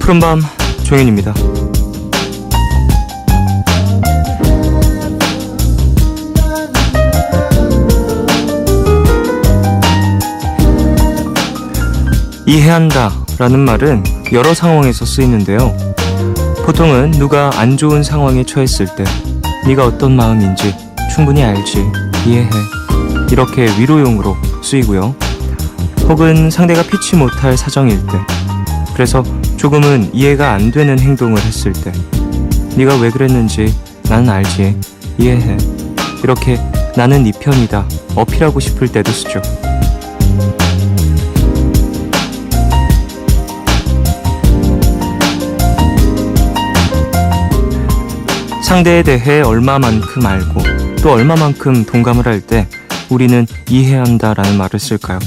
푸른밤 종현입니다. 이해한다 라는 말은 여러 상황에서 쓰이는데요. 보통은 누가 안 좋은 상황에 처했을 때 네가 어떤 마음인지 충분히 알지, 이해해, 이렇게 위로용으로 쓰이고요. 혹은 상대가 피치 못할 사정일 때, 그래서 조금은 이해가 안 되는 행동을 했을 때 네가 왜 그랬는지 나는 알지, 이해해, 이렇게 나는 네 편이다 어필하고 싶을 때도 쓰죠. 상대에 대해 얼마만큼 알고 또 얼마만큼 동감을 할 때 우리는 이해한다 라는 말을 쓸까요?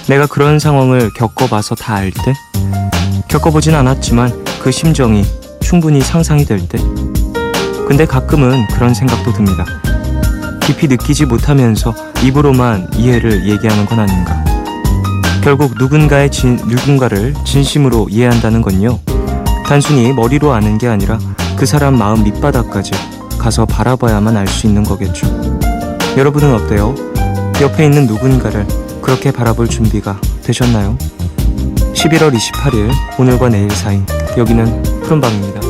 내가 그런 상황을 겪어봐서 다 알 때? 겪어보진 않았지만 그 심정이 충분히 상상이 될 때? 근데 가끔은 그런 생각도 듭니다. 깊이 느끼지 못하면서 입으로만 이해를 얘기하는 건 아닌가. 결국 누군가를 진심으로 이해한다는 건요, 단순히 머리로 아는 게 아니라 그 사람 마음 밑바닥까지 가서 바라봐야만 알 수 있는 거겠죠. 여러분은 어때요? 옆에 있는 누군가를 그렇게 바라볼 준비가 되셨나요? 11월 28일 오늘과 내일 사이, 여기는 푸른밤입니다.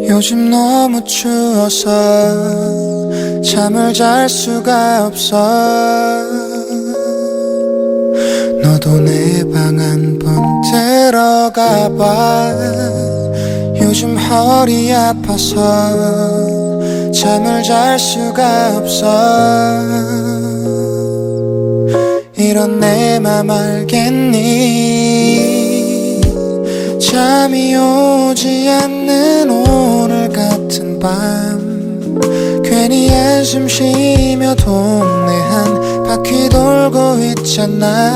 요즘 너무 추워서 잠을 잘 수가 없어. 너도 내 방 한번 들어가 봐. 요즘 허리 아파서 잠을 잘 수가 없어. 이런 내 맘 알겠니? 잠이 오지 않는 오늘 같은 밤, 괜히 한숨 쉬며 동네 한 바퀴 돌고 있잖아.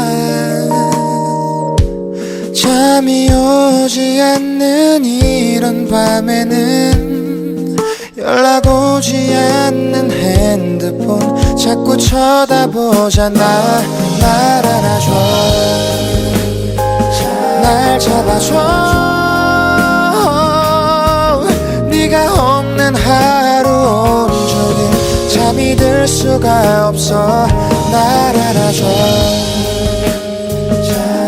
잠이 오지 않는 이런 밤에는 연락 오지 않는 핸드폰 자꾸 쳐다보잖아. 날 안아줘, 날 잡아줘. 네가 없는 하루 온종일 잠이 들 수가 없어. 날 안아줘,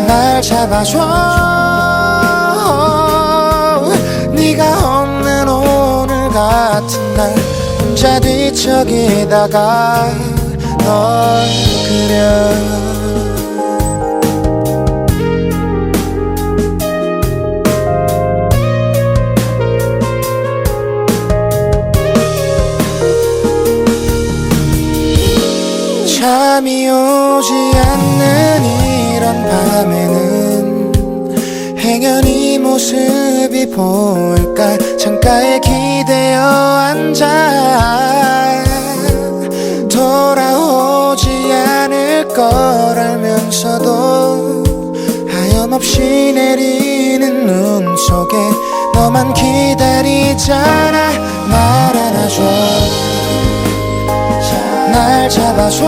날 잡아줘. 네가 없는 오늘 같은 날 혼자 뒤척이다가 널 그려. 잠이 오지 않는 이런 밤에는 행여니 모습이 보일까 창가에 기대어 앉아. 돌아오지 않을 걸 알면서도 하염없이 내리는 눈 속에 너만 기다리잖아. 날 안아줘, 날 잡아줘.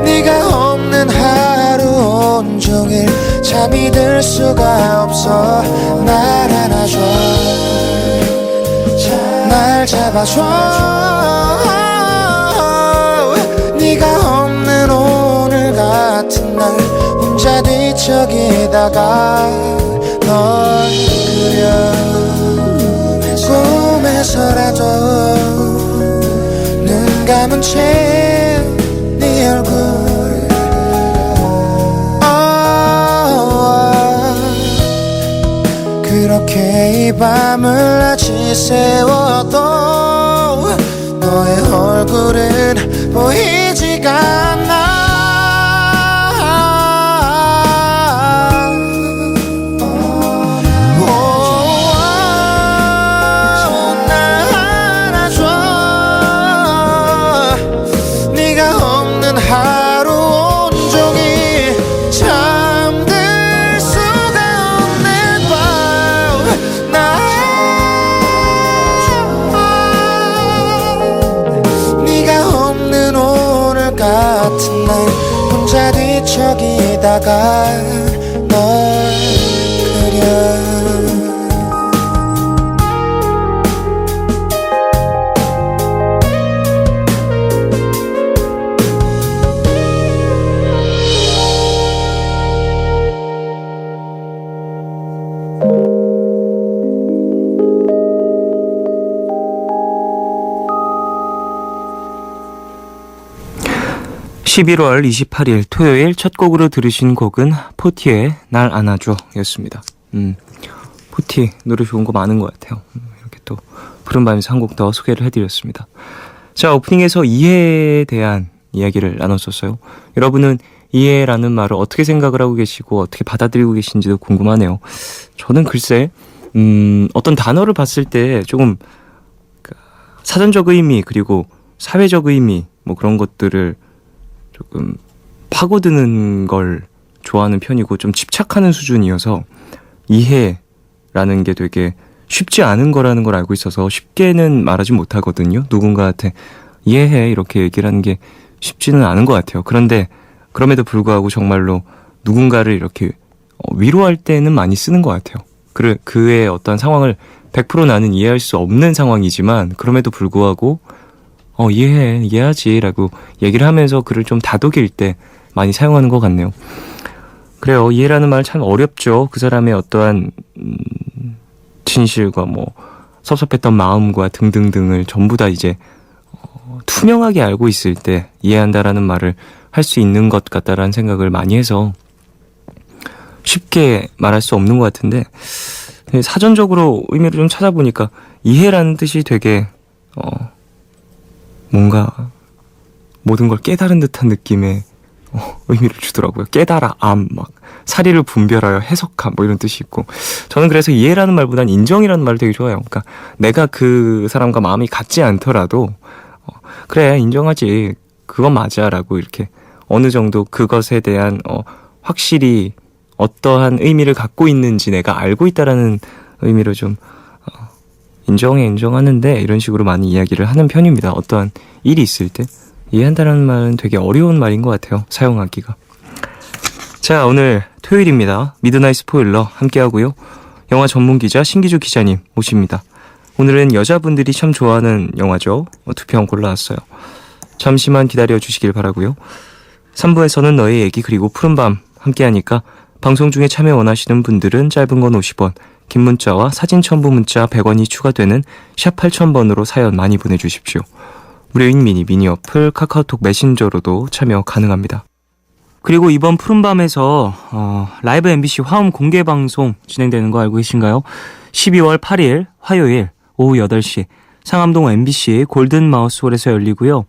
네가 없는 하루 온종일 잠이 들 수가 없어. 날 안아줘, 날 잡아줘. 네가 없는 오늘 같은 날 혼자 뒤척이다가 널 그려. 꿈에서라도 눈 감은 채 네 얼굴 그렇게 이 밤을 아치 세워도 너의 얼굴은 보이지 티가 나 하루 온종일 잠들 수가 없는 밤 네가 없는 오늘 같은 날 혼자 뒤척이다가 널 그려 11월 28일 토요일 첫 곡으로 들으신 곡은 포티의 날 안아줘 였습니다. 포티 노래 좋은 거 많은 것 같아요. 이렇게 또 푸른밤에서 한 곡 더 소개를 해드렸습니다. 자, 오프닝에서 이해에 대한 이야기를 나눴었어요. 여러분은 이해라는 말을 어떻게 생각을 하고 계시고 어떻게 받아들이고 계신지도 궁금하네요. 저는 글쎄 어떤 단어를 봤을 때 조금 사전적 의미 그리고 사회적 의미 뭐 그런 것들을 조금 파고드는 걸 좋아하는 편이고 좀 집착하는 수준이어서 이해라는 게 되게 쉽지 않은 거라는 걸 알고 있어서 쉽게는 말하지 못하거든요. 누군가한테 이해해 이렇게 얘기를 하는 게 쉽지는 않은 것 같아요. 그런데 그럼에도 불구하고 정말로 누군가를 이렇게 위로할 때는 많이 쓰는 것 같아요. 그의 어떤 상황을 100% 나는 이해할 수 없는 상황이지만 그럼에도 불구하고 이해하지 라고 얘기를 하면서 그를 좀 다독일 때 많이 사용하는 것 같네요. 그래요. 이해라는 말 참 어렵죠. 그 사람의 어떠한 진실과 뭐 섭섭했던 마음과 등등등을 전부 다 이제 투명하게 알고 있을 때 이해한다라는 말을 할 수 있는 것 같다라는 생각을 많이 해서 쉽게 말할 수 없는 것 같은데 사전적으로 의미를 좀 찾아보니까 이해라는 뜻이 되게 뭔가 모든 걸 깨달은 듯한 느낌의 의미를 주더라고요. 깨달아, 막 사리를 분별하여 해석함 뭐 이런 뜻이 있고 저는 그래서 이해라는 말보단 인정이라는 말을 되게 좋아해요. 그러니까 내가 그 사람과 마음이 같지 않더라도 그래 인정하지 그건 맞아 라고 이렇게 어느 정도 그것에 대한 확실히 어떠한 의미를 갖고 있는지 내가 알고 있다라는 의미로 좀 인정하는데 이런 식으로 많이 이야기를 하는 편입니다. 어떠한 일이 있을 때 이해한다는 말은 되게 어려운 말인 것 같아요. 사용하기가. 자, 오늘 토요일입니다. 미드나잇 스포일러 함께하고요. 영화 전문기자 신기주 기자님 모십니다. 오늘은 여자분들이 참 좋아하는 영화죠. 2편 골라왔어요. 잠시만 기다려주시길 바라고요. 3부에서는 너의 얘기 그리고 푸른밤 함께하니까 방송 중에 참여 원하시는 분들은 짧은 건 50원, 긴 문자와 사진 첨부 문자 100원이 추가되는 샵 8000번으로 사연 많이 보내주십시오. 무료인 미니 어플 카카오톡 메신저로도 참여 가능합니다. 그리고 이번 푸른밤에서 라이브 MBC 화음 공개 방송 진행되는 거 알고 계신가요? 12월 8일 화요일 오후 8시 상암동 MBC 골든마우스홀에서 열리고요.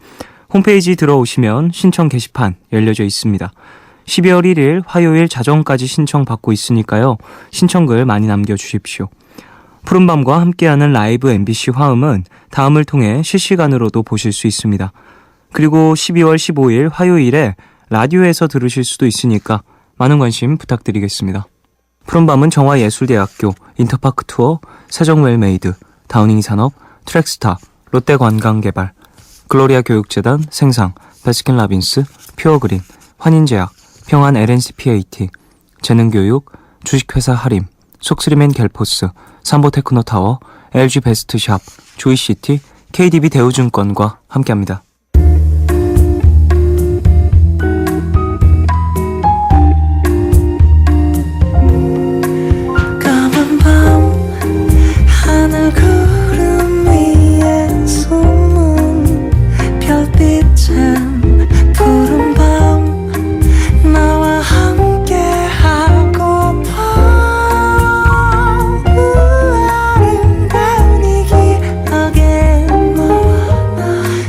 홈페이지 들어오시면 신청 게시판 열려져 있습니다. 12월 1일 화요일 자정까지 신청받고 있으니까요. 신청글 많이 남겨주십시오. 푸른밤과 함께하는 라이브 MBC 화음은 다음을 통해 실시간으로도 보실 수 있습니다. 그리고 12월 15일 화요일에 라디오에서 들으실 수도 있으니까 많은 관심 부탁드리겠습니다. 푸른밤은 정화예술대학교, 인터파크 투어, 세정웰메이드, 다우닝 산업, 트랙스타, 롯데관광개발, 글로리아 교육재단, 생상, 베스킨라빈스, 퓨어그린, 환인제약, 평안 LNCPAT, 재능교육, 주식회사 하림, 속쓰리맨 갤포스, 삼보테크노타워, LG 베스트샵, 조이시티, KDB 대우증권과 함께합니다.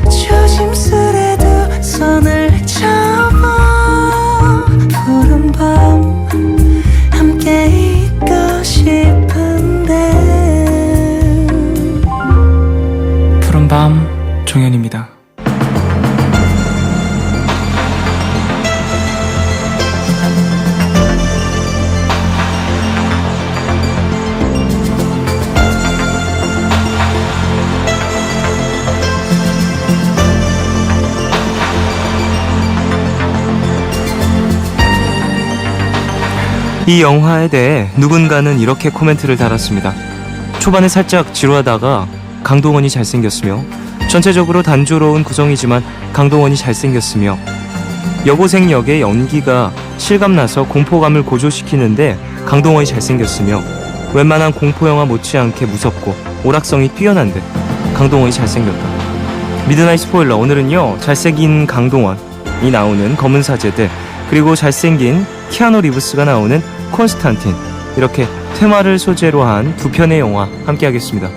주시 밤 종현입니다. 이 영화에 대해 누군가는 이렇게 코멘트를 달았습니다. 초반에 살짝 지루하다가 강동원이 잘생겼으며 전체적으로 단조로운 구성이지만 강동원이 잘생겼으며 여고생 역의 연기가 실감나서 공포감을 고조시키는데 강동원이 잘생겼으며 웬만한 공포영화 못지않게 무섭고 오락성이 뛰어난데 강동원이 잘생겼다. 미드나잇 스포일러, 오늘은요 잘생긴 강동원이 나오는 검은 사제들, 그리고 잘생긴 키아누 리브스가 나오는 콘스탄틴, 이렇게 테마를 소재로 한 두 편의 영화 함께 하겠습니다.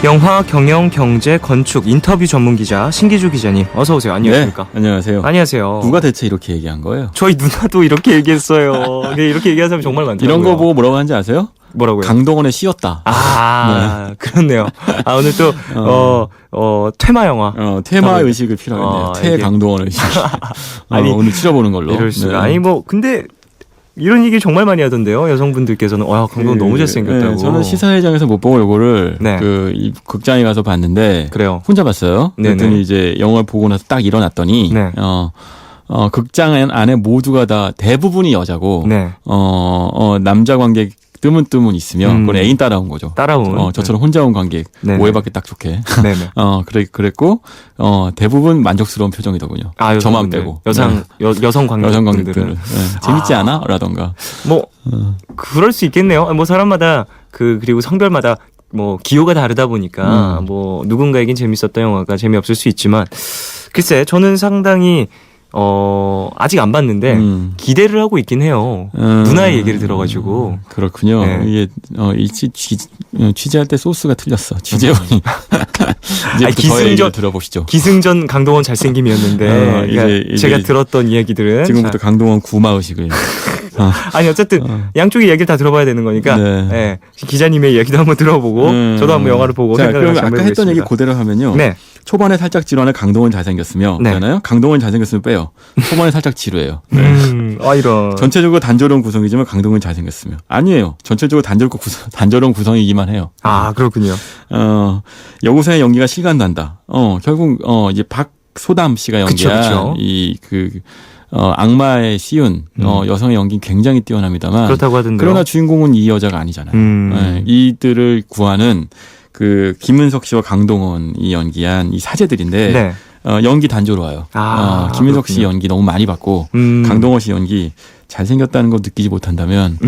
영화, 경영, 경제, 건축, 인터뷰 전문 기자 신기주 기자님, 어서 오세요. 안녕하십니까? 네, 안녕하세요. 안녕하세요. 누가 대체 이렇게 얘기한 거예요? 저희 누나도 이렇게 얘기했어요. 근데 이렇게 얘기하는 사람이 정말 많더라고요. 이런 거 보고 뭐라고 하는지 아세요? 뭐라고요? 강동원의 씨였다. 네. 그렇네요. 오늘 또 테마 영화. 테마 의식을 필요하겠네요. 테 이게... 강동원 의식. 아니, 오늘 치러보는 걸로. 이럴 수가. 네. 아니 뭐 근데 이런 얘기 정말 많이 하던데요. 여성분들께서는 강동원 너무 잘생겼다고. 네, 저는 시사회장에서 못 보고 요거를 이 극장에 가서 봤는데 그래요. 혼자 봤어요. 네네. 그랬더니 이제 영화를 보고 나서 딱 일어났더니 네. 극장 안에 모두가 다 대부분이 여자고 네. 남자 관객 뜨문뜨문 있으면 그건 애인 따라온 거죠. 따라온. 저처럼 혼자 온 관객 네네. 오해받기 딱 좋게. 네네. 그랬고 대부분 만족스러운 표정이더군요. 저만 빼고. 여성 관객들은 재밌지 않아? 라던가. 뭐 그럴 수 있겠네요. 뭐 사람마다 그리고 성별마다 뭐 기호가 다르다 보니까 뭐 누군가에겐 재밌었던 영화가 재미없을 수 있지만, 글쎄 저는 상당히 아직 안 봤는데 기대를 하고 있긴 해요. 누나의 얘기를 들어가지고. 그렇군요. 네. 이게 취재할 때 소스가 틀렸어. 취재원이. 이제부터 저의 얘기를 들어보시죠. 기승전 강동원 잘생김이었는데 그러니까 제가 들었던 이야기들은 지금부터 강동원 구마의식을. 아니 어쨌든 양쪽의 얘기를 다 들어봐야 되는 거니까 네. 기자님의 얘기도 한번 들어보고 저도 한번 영화를 보고 생각을 그럼 아까 했던 얘기 그대로 하면요. 네. 초반에 살짝 지루하는 강동원 잘생겼으며 잖아요. 강동원 잘생겼으면 빼요. 초반에 살짝 지루해요. 이런. 전체적으로 단조로운 구성이지만 강동원 잘생겼으며 아니에요. 전체적으로 단조로운 구성이기만 해요. 그렇군요. 여고생의 연기가 실감난다. 결국 이제 박소담 씨가 연기한 악마의 시운 여성의 연기는 굉장히 뛰어납니다만 그렇다고 하던데요. 그러나 주인공은 이 여자가 아니잖아요. 이들을 구하는 김은석 씨와 강동원이 연기한 이 사제들인데 네. 연기 단조로워요. 김은석 씨 연기 너무 많이 봤고 강동원 씨 연기 잘생겼다는 거 느끼지 못한다면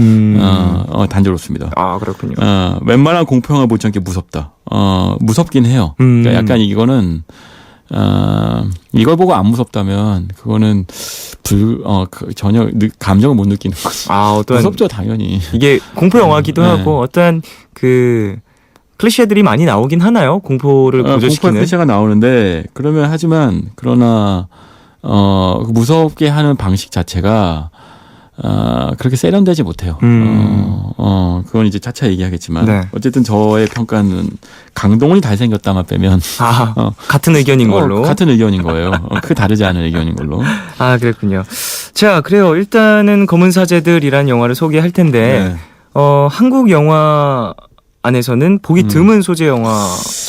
단조롭습니다. 그렇군요. 웬만한 공포영화 못지않게 무섭다. 무섭긴 해요. 그러니까 약간 이거는 이걸 보고 안 무섭다면 그거는 전혀 감정을 못 느끼는 거지. 무섭죠 당연히. 이게 공포 영화기도 하고 어떠한 클리셰들이 많이 나오긴 하나요? 공포를 고조시키는. 공포 클리셰가 나오는데 그러나 무섭게 하는 방식 자체가 그렇게 세련되지 못해요. 그건 이제 차차 얘기하겠지만 어쨌든 저의 평가는 강동원이 잘생겼다만 빼면 같은 의견인 걸로. 같은 의견인 거예요. 크게 다르지 않은 의견인 걸로. 그랬군요. 자, 그래요. 일단은 검은 사제들이란 영화를 소개할 텐데 한국 영화 안에서는 보기 드문 소재인가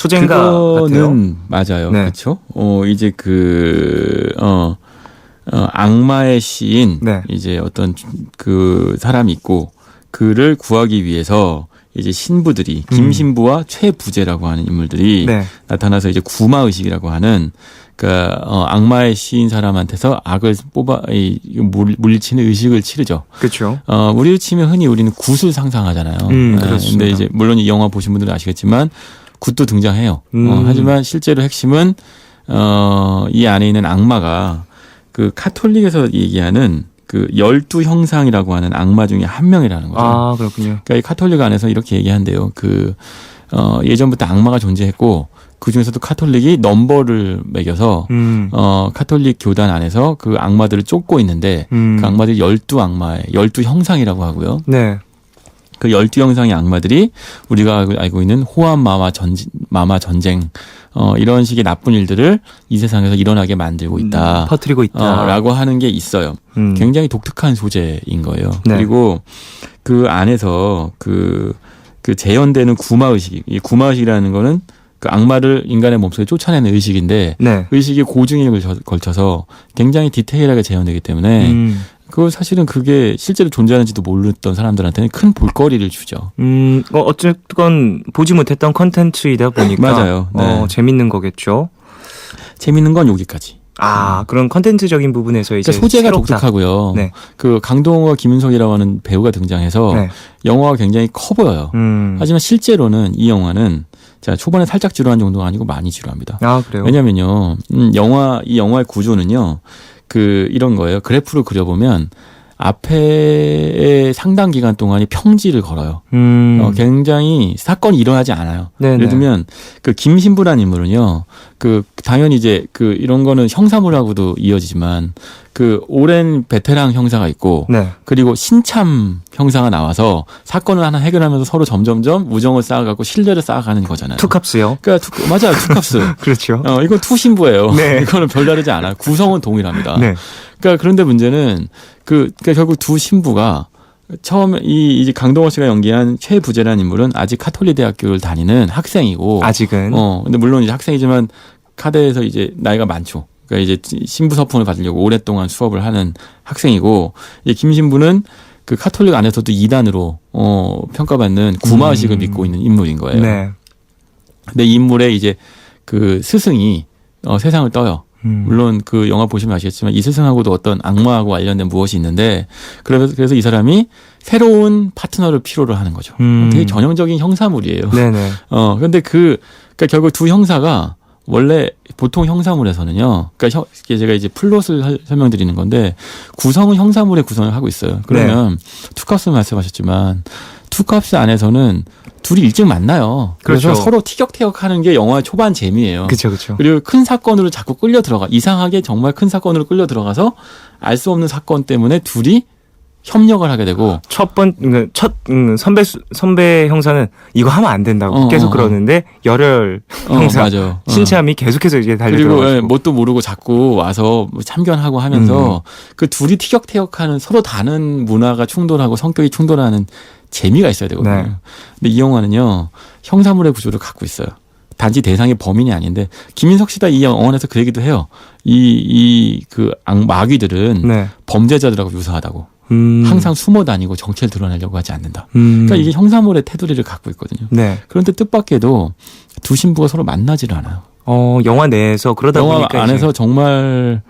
그거는 같아요. 맞아요. 그렇죠. 이제 악마의 시인 이제 어떤 사람이 있고 그를 구하기 위해서 이제 신부들이 김신부와 최부제라고 하는 인물들이 나타나서 이제 구마의식이라고 하는 악마의 시인 사람한테서 악을 물리치는 의식을 치르죠. 그렇죠. 우리를 치면 흔히 우리는 굿을 상상하잖아요. 그런데 이제 물론 이 영화 보신 분들은 아시겠지만 굿도 등장해요. 하지만 실제로 핵심은 이 안에 있는 악마가 카톨릭에서 얘기하는 12형상이라고 하는 악마 중에 한 명이라는 거죠. 그렇군요. 그러니까 이 카톨릭 안에서 이렇게 얘기한대요. 예전부터 악마가 존재했고 그 중에서도 카톨릭이 넘버를 매겨서 카톨릭 교단 안에서 그 악마들을 쫓고 있는데 그 악마들이 12형상이라고 하고요. 네. 그 12형상의 악마들이 우리가 알고 있는 호암 마마 전쟁 이런 식의 나쁜 일들을 이 세상에서 일어나게 만들고 있다. 퍼뜨리고 있다. 라고 하는 게 있어요. 굉장히 독특한 소재인 거예요. 네. 그리고 그 안에서 그 재현되는 구마의식, 이 구마의식이라는 거는 그 악마를 인간의 몸속에 쫓아내는 의식인데 네. 의식이 고증에 걸쳐서 굉장히 디테일하게 재현되기 때문에 그 사실은 그게 실제로 존재하는지도 모르던 사람들한테는 큰 볼거리를 주죠. 어쨌건 보지 못했던 컨텐츠이다 보니까 맞아요. 네. 재밌는 거겠죠. 재밌는 건 여기까지. 그런 컨텐츠적인 부분에서 이제 그러니까 소재가 새롭다. 독특하고요. 네. 그 강동원과 김윤석이라고 하는 배우가 등장해서 네. 영화가 굉장히 커 보여요. 하지만 실제로는 이 영화는 자 초반에 살짝 지루한 정도가 아니고 많이 지루합니다. 그래요? 왜냐면요, 이 영화의 구조는요, 이런 거예요. 그래프를 그려보면 앞에 상당 기간 동안이 평지를 걸어요. 굉장히 사건이 일어나지 않아요. 네네. 예를 들면 그 김신부라는 인물은요, 당연히 이제 이런 거는 형사물하고도 이어지지만 오랜 베테랑 형사가 있고, 네. 그리고 신참 형사가 나와서 사건을 하나 해결하면서 서로 점점점 우정을 쌓아가고 신뢰를 쌓아가는 거잖아요. 투캅스요? 그러니까 맞아요, 투캅스. 그렇죠. 이건 투신부예요. 네. 이거는 별다르지 않아요. 구성은 동일합니다. 네. 그러니까 그런데 문제는 그러니까 결국 두 신부가 처음에 이제 강동원 씨가 연기한 최부재라는 인물은 아직 카톨릭 대학교를 다니는 학생이고, 아직은. 근데 물론 이제 학생이지만 카대에서 이제 나이가 많죠. 그러니까 이제 신부 서fun을 받으려고 오랫동안 수업을 하는 학생이고, 이제 김 신부는 그 카톨릭 안에서도 이단으로 평가받는 구마의식을 믿고 있는 인물인 거예요. 네. 근데 이 인물의 이제 그 스승이 세상을 떠요. 물론 그 영화 보시면 아시겠지만 이 스승하고도 어떤 악마하고 관련된 무엇이 있는데, 그래서 이 사람이 새로운 파트너를 필요로 하는 거죠. 되게 전형적인 형사물이에요. 네네. 근데 그러니까 결국 두 형사가 원래 보통 형사물에서는요, 그러니까 제가 이제 플롯을 설명드리는 건데, 구성은 형사물의 구성을 하고 있어요. 그러면 투캅스 말씀하셨지만 투캅스 안에서는 둘이 일찍 만나요. 그래서 그렇죠. 서로 티격태격하는 게 영화의 초반 재미예요. 그렇죠. 그리고 큰 사건으로 자꾸 끌려 들어가, 이상하게 정말 큰 사건으로 끌려 들어가서 알 수 없는 사건 때문에 둘이 협력을 하게 되고, 첫 선배 형사는 이거 하면 안 된다고 계속 그러는데 열혈 형사 맞아. 신참이 계속해서 이제 그리고 달려들어가지고 뭣도 모르고 자꾸 와서 참견하고 하면서 그 둘이 티격태격하는, 서로 다른 문화가 충돌하고 성격이 충돌하는 재미가 있어야 되거든요. 네. 근데 이 영화는요, 형사물의 구조를 갖고 있어요. 단지 대상이 범인이 아닌데, 김인석 씨가 이 영화에서 그 얘기도 해요. 마귀들은 네. 범죄자들하고 유사하다고. 항상 숨어 다니고 정체를 드러내려고 하지 않는다. 음. 그러니까 이게 형사물의 테두리를 갖고 있거든요. 네. 그런데 뜻밖에도 두 신부가 서로 만나지를 않아요. 영화 내에서 그러다 영화 보니까 안에서 이제 정말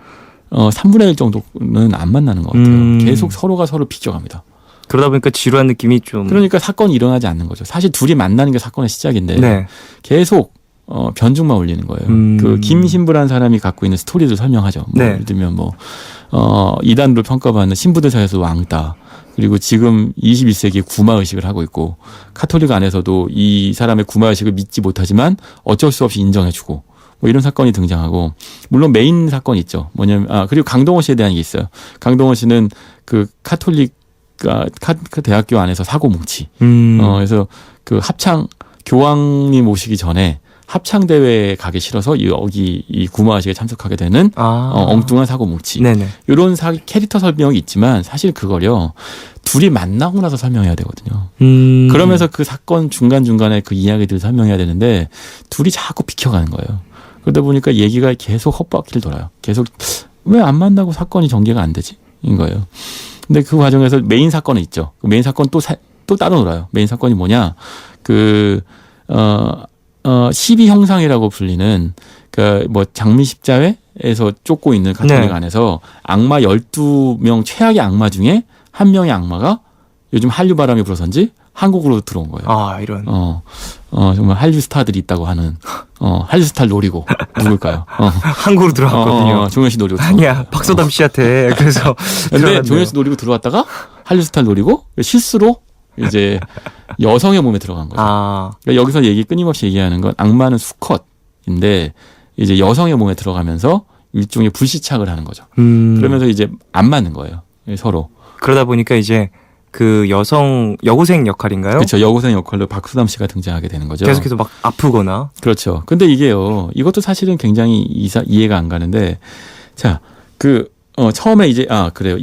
3분의 1 정도는 안 만나는 것 같아요. 계속 서로가 서로 비껴갑니다. 그러다 보니까 지루한 느낌이 좀. 그러니까 사건이 일어나지 않는 거죠. 사실 둘이 만나는 게 사건의 시작인데 네. 계속 변죽만 올리는 거예요. 그 김신부라는 사람이 갖고 있는 스토리를 설명하죠. 네. 예를 들면 이단으로 평가받는 신부들 사이에서 왕따, 그리고 지금 21세기에 구마의식을 하고 있고, 카톨릭 안에서도 이 사람의 구마의식을 믿지 못하지만 어쩔 수 없이 인정해주고, 뭐 이런 사건이 등장하고, 물론 메인 사건이 있죠. 뭐냐면 그리고 강동원 씨에 대한 게 있어요. 강동원 씨는 그 카톨릭 대학교 안에서 사고 뭉치. 그래서 그 교황님 오시기 전에 합창 대회에 가기 싫어서 여기 이 구마의식에 참석하게 되는 엉뚱한 사고 뭉치. 네네. 이런 캐릭터 설명이 있지만 사실 그거요, 둘이 만나고 나서 설명해야 되거든요. 그러면서 그 사건 중간중간에 그 이야기들을 설명해야 되는데 둘이 자꾸 비켜가는 거예요. 그러다 보니까 얘기가 계속 헛바퀴를 돌아요. 계속 왜 안 만나고 사건이 전개가 안 되지? 인 거예요. 근데 그 과정에서 메인 사건은 있죠. 그 메인 사건 또 따로 놀아요. 메인 사건이 뭐냐? 12형상이라고 불리는 장미 십자회에서 쫓고 있는 가톨릭 네. 안에서 악마 12명 최악의 악마 중에 한 명의 악마가 요즘 한류 바람이 불어선지 한국으로 들어온 거예요. 이런. 정말 한류 스타들이 있다고 하는 한류 스타를 노리고 누굴까요? 한국으로 들어왔거든요. 종현 씨 노리고 아니야, 박소담 씨한테. 그래서. 근데 들어갔네요. 종현 씨 노리고 들어왔다가 한류 스타를 노리고 실수로 이제 여성의 몸에 들어간 거죠. 그러니까 여기서 끊임없이 얘기하는 건 악마는 수컷인데 이제 여성의 몸에 들어가면서 일종의 불시착을 하는 거죠. 그러면서 이제 안 맞는 거예요. 서로. 그러다 보니까 이제 그 여고생 역할인가요? 그렇죠. 여고생 역할로 박수담 씨가 등장하게 되는 거죠. 계속해서 막 아프거나. 그렇죠. 근데 이게요, 이것도 사실은 굉장히 이해가 안 가는데, 자, 처음에 이제, 그래요.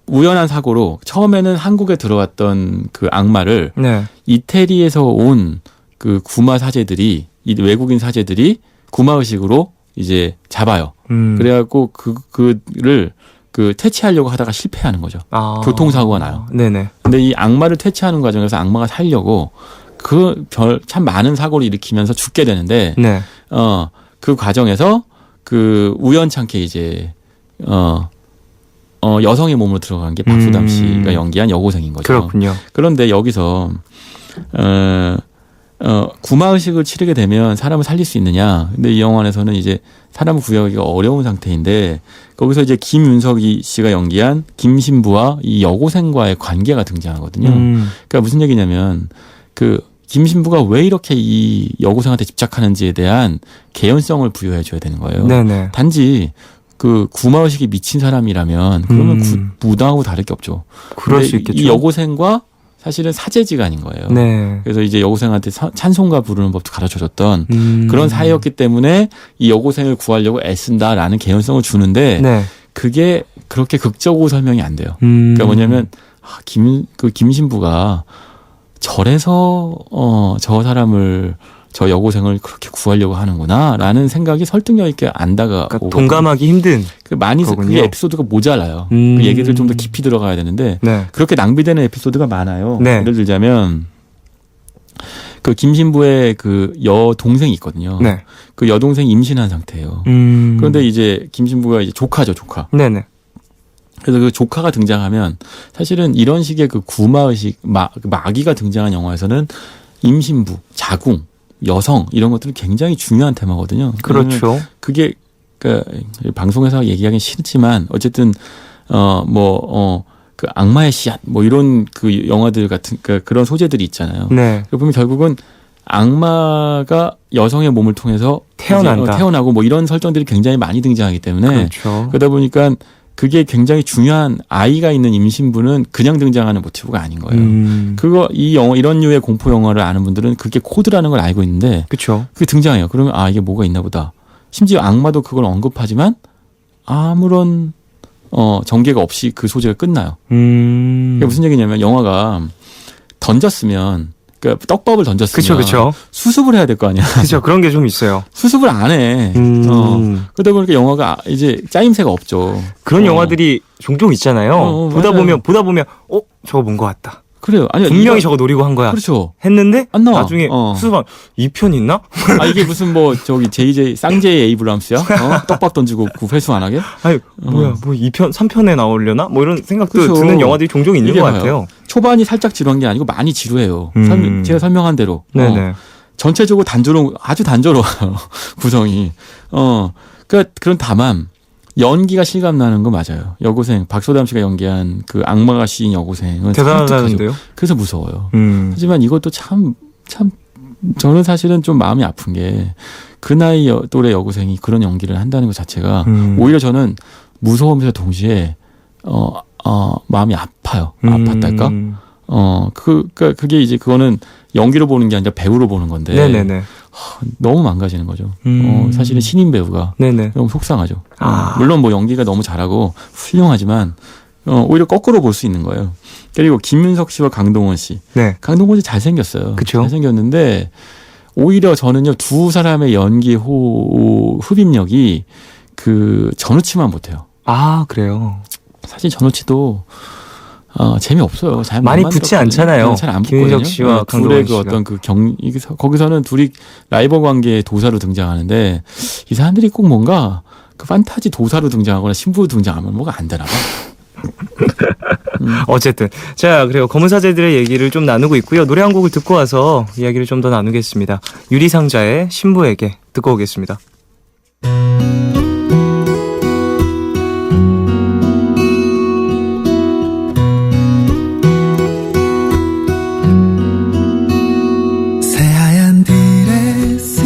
우연한 사고로 처음에는 한국에 들어왔던 그 악마를 네. 이태리에서 온 그 구마 사제들이, 이 외국인 사제들이 구마의식으로 이제 잡아요. 그래갖고 그를 퇴치하려고 하다가 실패하는 거죠. 교통사고가 나요. 네네. 근데 이 악마를 퇴치하는 과정에서 악마가 살려고 참 많은 사고를 일으키면서 죽게 되는데, 네. 그 과정에서 우연찮게 이제, 여성의 몸으로 들어간 게 박수담 씨가 연기한 여고생인 거죠. 그렇군요. 그런데 여기서, 구마의식을 치르게 되면 사람을 살릴 수 있느냐. 근데 이 영화에서는 이제 사람을 구하기가 어려운 상태인데, 거기서 이제 김윤석이 씨가 연기한 김신부와 이 여고생과의 관계가 등장하거든요. 그러니까 무슨 얘기냐면, 김신부가 왜 이렇게 이 여고생한테 집착하는지에 대한 개연성을 부여해줘야 되는 거예요. 네네. 단지 구마의식이 미친 사람이라면 그러면 무당하고 다를 게 없죠. 그럴 수 있겠죠. 이 여고생과 사실은 사제지간인 거예요. 네. 그래서 이제 여고생한테 찬송가 부르는 법도 가르쳐줬던 그런 사이였기 때문에 이 여고생을 구하려고 애쓴다라는 개연성을 주는데, 네. 그게 그렇게 극적으로 설명이 안 돼요. 그러니까 뭐냐면 김신부가 절에서 저 여고생을 그렇게 구하려고 하는구나라는 생각이 설득력 있게 안 다가오고, 그러니까 동감하기 힘든 그게 에피소드가 모자라요. 그 얘기를 좀 더 깊이 들어가야 되는데, 네. 그렇게 낭비되는 에피소드가 많아요. 네. 예를 들자면 김신부의 여동생이 있거든요. 네. 그 여동생이 임신한 상태예요. 그런데 이제 김신부가 이제 조카죠, 조카. 네네. 그래서 그 조카가 등장하면 사실은 이런 식의 구마의식, 마귀가 등장한 영화에서는 임신부, 자궁, 여성 이런 것들은 굉장히 중요한 테마거든요. 그렇죠. 그게 방송에서 얘기하기는 싫지만 어쨌든 악마의 씨앗 이런 영화들 같은 그런 소재들이 있잖아요. 네. 보면 결국은 악마가 여성의 몸을 통해서 태어나고 이런 설정들이 굉장히 많이 등장하기 때문에, 그렇죠. 그러다 보니까 그게 굉장히 중요한, 아이가 있는 임신부는 그냥 등장하는 모티브가 아닌 거예요. 이런 류의 공포 영화를 아는 분들은 그게 코드라는 걸 알고 있는데, 그렇죠. 그게 등장해요. 그러면 이게 뭐가 있나 보다. 심지어 악마도 그걸 언급하지만 아무런 전개가 없이 그 소재가 끝나요. 그게 무슨 얘기냐면, 영화가 던졌으면, 떡밥을 던졌으면 그쵸. 수습을 해야 될 거 아니야. 그렇죠. 그런 게 좀 있어요. 수습을 안 해. 그러다 보니까 영화가 이제 짜임새가 없죠. 그런 영화들이 종종 있잖아요. 보다 보면 저거 뭔 것 같다. 그래요. 아니, 분명히 저거 노리고 한 거야. 그렇죠. 했는데 안 나와. 나중에 수습한 2편 있나? 이게 무슨 쌍제이 에이브람스야? 떡밥 던지고 회수 안 하게? 아니 뭐야 2편 3편에 나오려나? 이런 생각도 그렇죠. 드는 영화들이 종종 있는 것 같아요. 초반이 살짝 지루한 게 아니고 많이 지루해요. 제가 설명한 대로. 네네. 전체적으로 아주 단조로워요. 구성이. 그런 다만 연기가 실감나는 거 맞아요. 여고생 박소담 씨가 연기한 악마가 씌인 여고생은 대단하다는데요. 그래서 무서워요. 하지만 이것도 참 저는 사실은 좀 마음이 아픈 게, 그 나이 또래 여고생이 그런 연기를 한다는 것 자체가 오히려 저는 무서우면서 동시에 마음이 아파요. 아팠달까? 그게 이제 그거는 연기로 보는 게 아니라 배우로 보는 건데. 네네네. 너무 망가지는 거죠. 사실은 신인 배우가 네네. 너무 속상하죠. 물론 연기가 너무 잘하고 훌륭하지만 오히려 거꾸로 볼 수 있는 거예요. 그리고 김윤석 씨와 강동원 씨. 네. 강동원 씨 잘생겼어요. 그쵸? 잘생겼는데 오히려 저는요, 두 사람의 연기 흡입력이 전우치만 못해요. 그래요? 사실 전우치도 재미없어요. 잘 많이 붙지 않잖아요. 잘 안 붙거든요. 김윤석 씨와 강동원 씨가. 어떤 거기서는 둘이 라이벌 관계의 도사로 등장하는데, 이 사람들이 꼭 뭔가 판타지 도사로 등장하거나 신부로 등장하면 뭐가 안 되나 봐. 어쨌든 자, 그리고 검은 사제들의 얘기를 좀 나누고 있고요. 노래 한 곡을 듣고 와서 이야기를 좀 더 나누겠습니다. 유리상자의 신부에게 듣고 오겠습니다. 새하얀 드레스,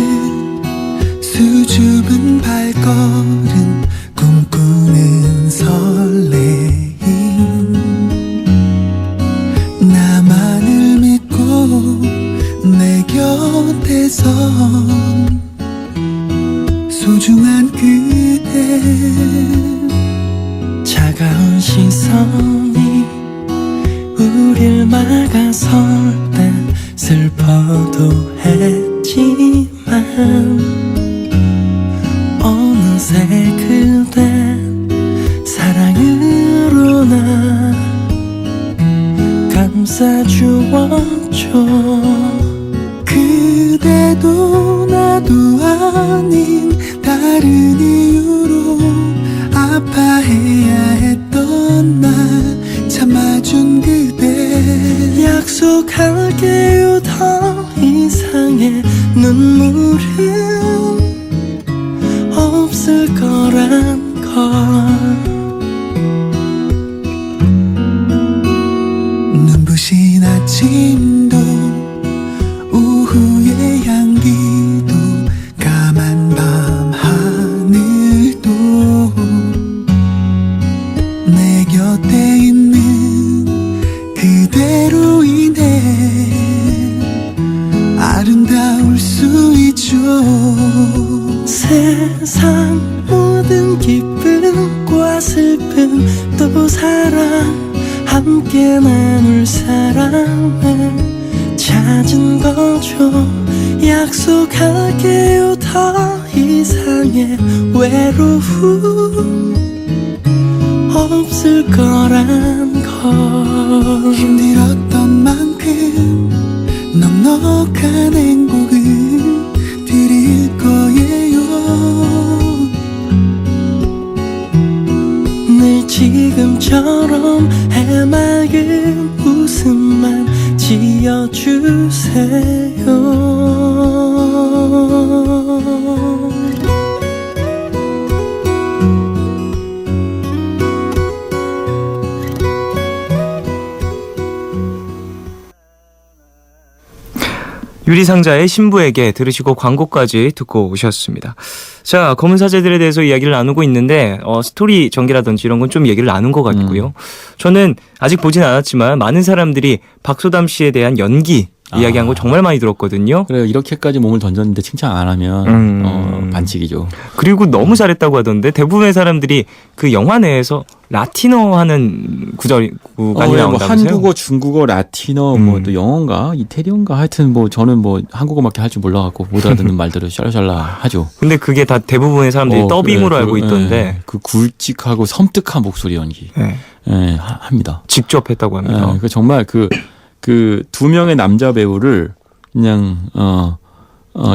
수줍은 발걸음, 꿈꾸는 설레임, 우릴 막아설 땐 슬퍼도 했지만 어느새 그댄 사랑으로 나 감싸주었죠. 그대도 나도 아닌 다른 이유로 아파해야 했던 날 참아준 그대 약속할게요. 더 이상의 눈물은 없을 거란 걸. 눈부신 아침도 오후의 향기도 까만 밤 하늘도 내 곁에 있는 그대로 인해 아름다울 수 있죠. 세상 모든 기쁨과 슬픔 또 사랑 함께 나눌 사람을 찾은 거죠. 약속할게요. 더 이상의 외로움 없을 거란 걸. 힘들었던 만큼 넉넉한 행복은 드릴 거예요. 늘 지금처럼 해맑은 웃음만 지어주세요. 유리상자의 신부에게 들으시고 광고까지 듣고 오셨습니다. 자, 검은 사제들에 대해서 이야기를 나누고 있는데 스토리 전개라든지 이런 건 좀 얘기를 나눈 것 같고요. 저는 아직 보진 않았지만 많은 사람들이 박소담 씨에 대한 연기 이야기한 거 정말 많이 들었거든요. 그래요. 이렇게까지 몸을 던졌는데 칭찬 안 하면 반칙이죠. 그리고 너무 잘했다고 하던데 대부분의 사람들이 그 영화 내에서 라틴어 하는 구간이 나온다면서요? 뭐 한국어, 중국어, 라틴어, 뭐 또 영어인가, 이태리어인가 하여튼 뭐 저는 뭐 한국어밖에 할 줄 몰라갖고 못 알아듣는 말들을 샬라샬라 하죠. 근데 그게 다 대부분의 사람들이 더빙으로 그래, 알고 있던데. 그 굵직하고 섬뜩한 목소리 연기. 네, 합니다. 직접 했다고 합니다. 그 정말 그 두 명의 남자 배우를 그냥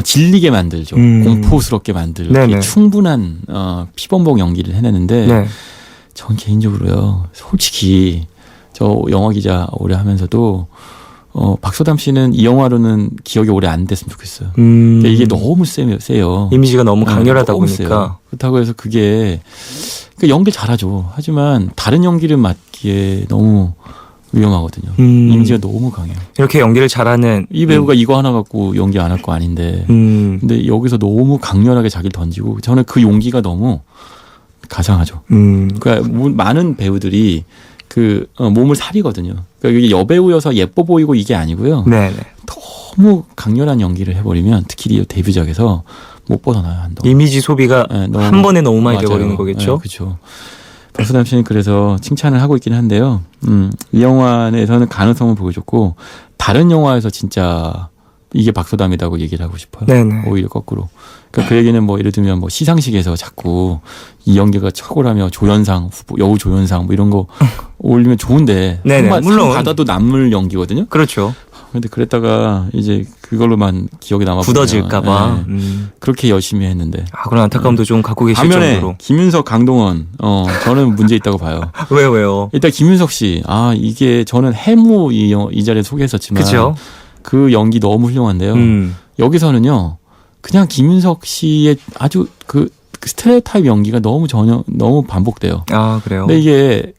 질리게 만들죠. 공포스럽게 만들고 충분한 피범벅 연기를 해내는데 네. 전 개인적으로요. 솔직히 저 영화 기자 오래 하면서도 박소담 씨는 이 영화로는 기억이 오래 안 됐으면 좋겠어요. 그러니까 이게 너무 세요. 이미지가 너무 강렬하다 너무 보니까. 세요. 그렇다고 해서 그게 그러니까 연기 잘하죠. 하지만 다른 연기를 맡기에 너무 위험하거든요. 이미지가 너무 강해요. 이렇게 연기를 잘하는 이 배우가 이거 하나 갖고 연기 안 할 거 아닌데 근데 여기서 너무 강렬하게 자기를 던지고 저는 그 용기가 너무 가상하죠. 그러니까 많은 배우들이 그 몸을 사리거든요. 그러니까 이게 여배우여서 예뻐 보이고 이게 아니고요. 네네. 너무 강렬한 연기를 해버리면 특히 데뷔작에서 못 벗어나요. 한동안. 이미지 소비가 한 번에 너무 많이 돼버리는 거겠죠. 네, 그렇죠. 박소담 씨는 그래서 칭찬을 하고 있긴 한데요. 이 영화 내에서는 가능성을 보여줬고 다른 영화에서 진짜 이게 박소담이라고 얘기를 하고 싶어요. 네네. 오히려 거꾸로. 그러니까 그 얘기는 뭐 예를 들면 뭐 시상식에서 자꾸 이 연기가 최고라며 조연상 후보, 여우 조연상 뭐 이런 거 올리면 좋은데 네네. 물론 받아도 남을 연기거든요. 그렇죠. 근데 그랬다가 이제 그걸로만 기억에 남아 굳어질까봐 그렇게 열심히 했는데. 그런 안타까움도 좀 갖고 계실 반면에 정도로. 김윤석, 강동원 저는 문제 있다고 봐요. 왜요? 일단 김윤석 씨, 이게 저는 해무 이 자리에 소개했었지만 그렇죠. 그 연기 너무 훌륭한데요. 여기서는요, 그냥 김윤석 씨의 아주 그 스테레오타입 연기가 너무 반복돼요. 그래요? 근데 이게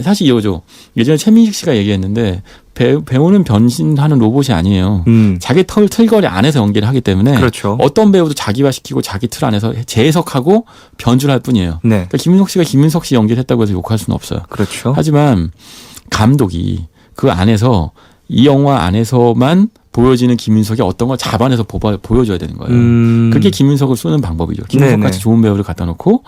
사실 이거죠. 예전에 최민식 씨가 얘기했는데 배우는 변신하는 로봇이 아니에요. 자기 틀거리 안에서 연기를 하기 때문에 그렇죠. 어떤 배우도 자기화시키고 자기 틀 안에서 재해석하고 변주할 뿐이에요. 네. 그러니까 김윤석 씨가 김윤석 씨 연기를 했다고 해서 욕할 수는 없어요. 그렇죠. 하지만 감독이 그 안에서 이 영화 안에서만 보여지는 김윤석이 어떤 걸 잡아내서 보여줘야 되는 거예요. 그게 김윤석을 쓰는 방법이죠. 김윤석 같이 좋은 배우를 갖다 놓고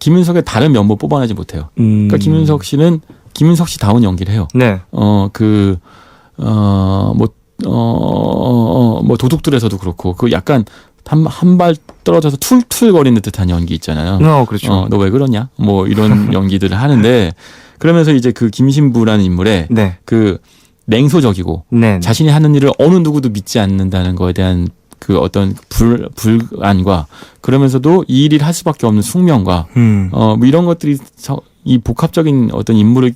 김윤석의 다른 면모 뽑아내지 못해요. 그러니까 김윤석 씨는 김윤석 씨 다운 연기를 해요. 네. 뭐 도둑들에서도 그렇고 그 약간 한 발 떨어져서 툴툴거리는 듯한 연기 있잖아요. 그렇죠. 너 왜 그러냐? 뭐 이런 연기들을 하는데 그러면서 이제 그 김신부라는 인물의 네. 그 냉소적이고 네. 자신이 하는 일을 어느 누구도 믿지 않는다는 거에 대한 그 어떤 불안과 그러면서도 이 일을 할 수밖에 없는 숙명과 뭐 이런 것들이 이 복합적인 어떤 인물을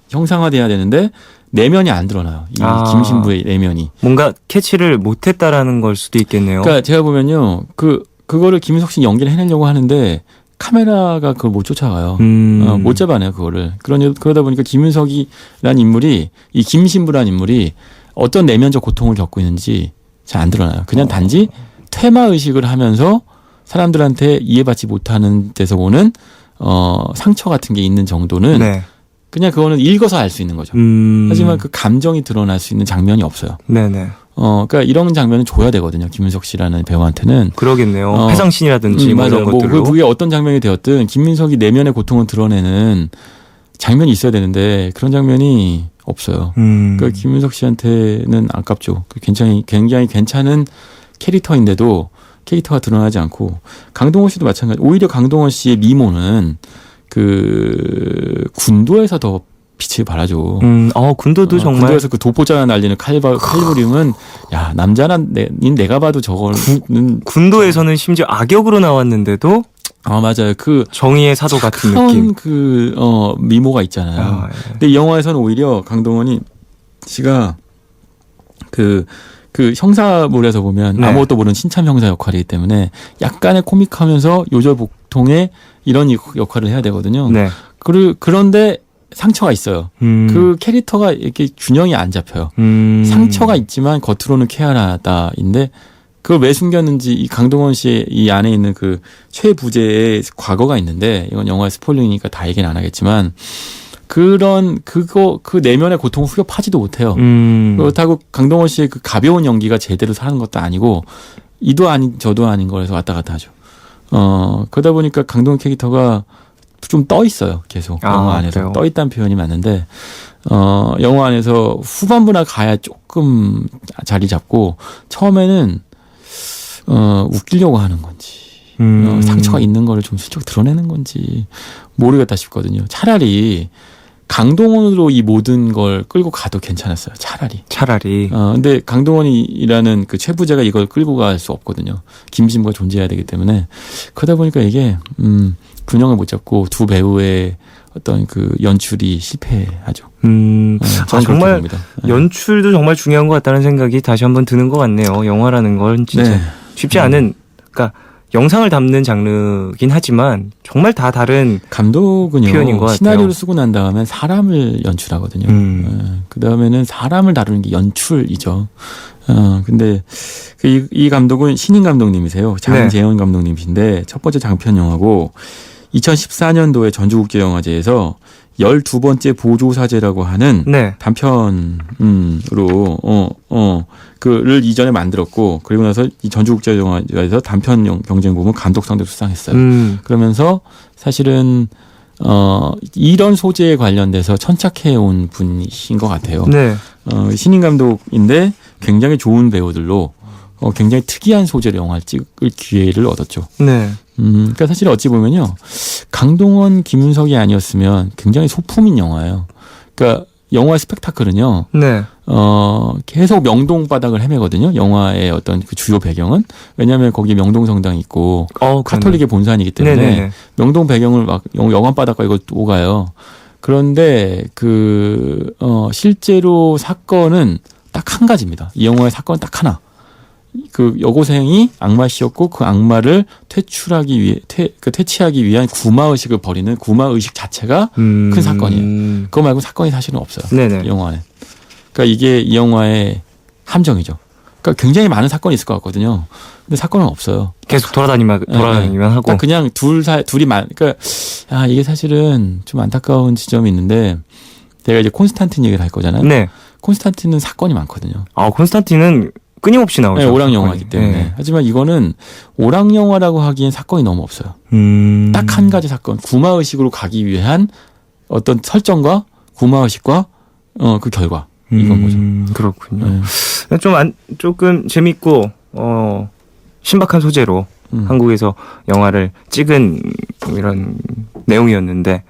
형상화돼야 되는데 내면이 안 드러나요. 이 김신부의 내면이. 뭔가 캐치를 못했다라는 걸 수도 있겠네요. 그러니까 제가 보면요. 그거를 김윤석 씨 연기를 해내려고 하는데 카메라가 그걸 못 쫓아가요. 못 잡아내요, 그거를. 그러다 보니까 김윤석이라는 인물이, 이 김신부라는 인물이 어떤 내면적 고통을 겪고 있는지 잘 안 드러나요. 그냥 단지 퇴마의식을 하면서 사람들한테 이해받지 못하는 데서 오는, 상처 같은 게 있는 정도는 네. 그냥 그거는 읽어서 알 수 있는 거죠. 하지만 그 감정이 드러날 수 있는 장면이 없어요. 네네. 그러니까 이런 장면은 줘야 되거든요. 김윤석 씨라는 배우한테는. 그러겠네요. 회상신이라든지 뭐 이런 것들로. 그게 어떤 장면이 되었든 김민석이 내면의 고통을 드러내는 장면이 있어야 되는데 그런 장면이 없어요. 그러니까 김윤석 씨한테는 아깝죠. 굉장히 괜찮은 캐릭터인데도 캐릭터가 드러나지 않고 강동원 씨도 마찬가지. 오히려 강동원 씨의 미모는 그 군도에서 더 빛을 발하죠. 군도도 정말. 군도에서 그 독보자가 날리는 칼부림은 야 남자나 내가 봐도 저거는 군도에서는 심지어 악역으로 나왔는데도 맞아요. 그 정의의 사도 같은 느낌. 그 미모가 있잖아요. 예. 근데 이 영화에서는 오히려 강동원이 씨가 그 형사물에서 보면 네. 아무것도 모르는 신참 형사 역할이기 때문에 약간의 코믹하면서 요절복통의 이런 역할을 해야 되거든요. 네. 그런데 상처가 있어요. 그 캐릭터가 이렇게 균형이 안 잡혀요. 상처가 있지만 겉으로는 쾌활하다인데 그걸 왜 숨겼는지 이 강동원 씨의 이 안에 있는 그 최부재의 과거가 있는데 이건 영화의 스포일러니까 다 얘기는 안 하겠지만 그 내면의 고통을 후벼파지도 못해요. 그렇다고 강동원 씨의 그 가벼운 연기가 제대로 사는 것도 아니고 이도 아닌 저도 아닌 거라서 왔다 갔다 하죠. 그러다 보니까 강동원 캐릭터가 좀 떠 있어요. 계속 영화 안에서 그래요? 떠 있다는 표현이 맞는데 영화 안에서 후반부나 가야 조금 자리 잡고 처음에는 웃기려고 하는 건지 상처가 있는 거를 좀 슬쩍 드러내는 건지 모르겠다 싶거든요. 차라리 강동원으로 이 모든 걸 끌고 가도 괜찮았어요. 차라리. 근데 강동원이라는 그 최부재가 이걸 끌고 갈 수 없거든요. 김신부가 존재해야 되기 때문에 그러다 보니까 이게 균형을 못 잡고 두 배우의 어떤 그 연출이 실패하죠. 정말 연출도 정말 중요한 것 같다는 생각이 다시 한번 드는 것 같네요. 영화라는 건 진짜 쉽지 않은, 그러니까 영상을 담는 장르긴 하지만 정말 다 다른 감독은요. 표현인 것 같아요. 시나리오를 쓰고 난 다음에 사람을 연출하거든요. 그 다음에는 사람을 다루는 게 연출이죠. 근데 이 감독은 신인 감독님이세요. 장재현 감독님이신데 첫 번째 장편 영화고 2014년도에 전주국제영화제에서 12번째 보조사제라고 하는 단편으로 그를 이전에 만들었고 그리고 나서 이 전주국제영화제에서 단편 경쟁부문 감독상도 수상했어요. 그러면서 사실은 이런 소재에 관련돼서 천착해온 분이신 것 같아요. 신인 감독인데 굉장히 좋은 배우들로 굉장히 특이한 소재로 영화를 찍을 기회를 얻었죠. 그러니까 사실 어찌 보면요. 강동원, 김윤석이 아니었으면 굉장히 소품인 영화예요. 그러니까 영화의 스펙타클은요. 계속 명동 바닥을 헤매거든요. 영화의 어떤 그 주요 배경은. 왜냐하면 거기에 명동 성당이 있고 카톨릭의 본산이기 때문에 명동 배경을 막 영화 바닥과 이걸 오가요. 그런데 실제로 사건은 딱 한 가지입니다. 이 영화의 사건은 딱 하나. 그 여고생이 악마씨였고 그 악마를 퇴치하기 위한 구마의식을 벌이는 구마의식 자체가 큰 사건이에요. 그거 말고 사건이 사실은 없어요. 이 영화 안에. 그러니까 이게 이 영화의 함정이죠. 그러니까 굉장히 많은 사건이 있을 것 같거든요. 근데 사건은 없어요. 계속 돌아다니면 하고. 그냥 그러니까 이게 사실은 좀 안타까운 지점이 있는데 제가 이제 콘스탄틴 얘기를 할 거잖아요. 콘스탄틴은 사건이 많거든요. 콘스탄틴은 끊임없이 나오죠. 오락 영화이기 때문에. 하지만 이거는 오락 영화라고 하기엔 사건이 너무 없어요. 딱 한 가지 사건. 구마의식으로 가기 위한 어떤 설정과 구마의식과 그 결과 이건 거죠. 그렇군요. 조금 재밌고 신박한 소재로 한국에서 영화를 찍은 이런 내용이었는데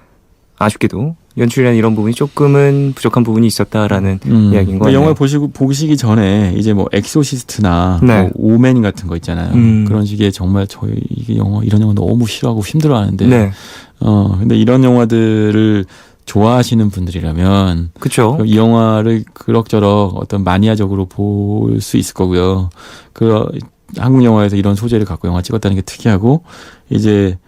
아쉽게도 연출이나 이런 부분이 조금은 부족한 부분이 있었다라는 이야기인 거예요. 영화 보시기 전에 이제 뭐 엑소시스트나 네. 뭐 오맨 같은 거 있잖아요. 그런 식의 정말 저희 이런 영화 너무 싫어하고 힘들어하는데 네. 근데 이런 영화들을 좋아하시는 분들이라면 그렇죠. 이 영화를 그럭저럭 어떤 마니아적으로 볼 수 있을 거고요. 한국 영화에서 이런 소재를 갖고 영화 찍었다는 게 특이하고 이제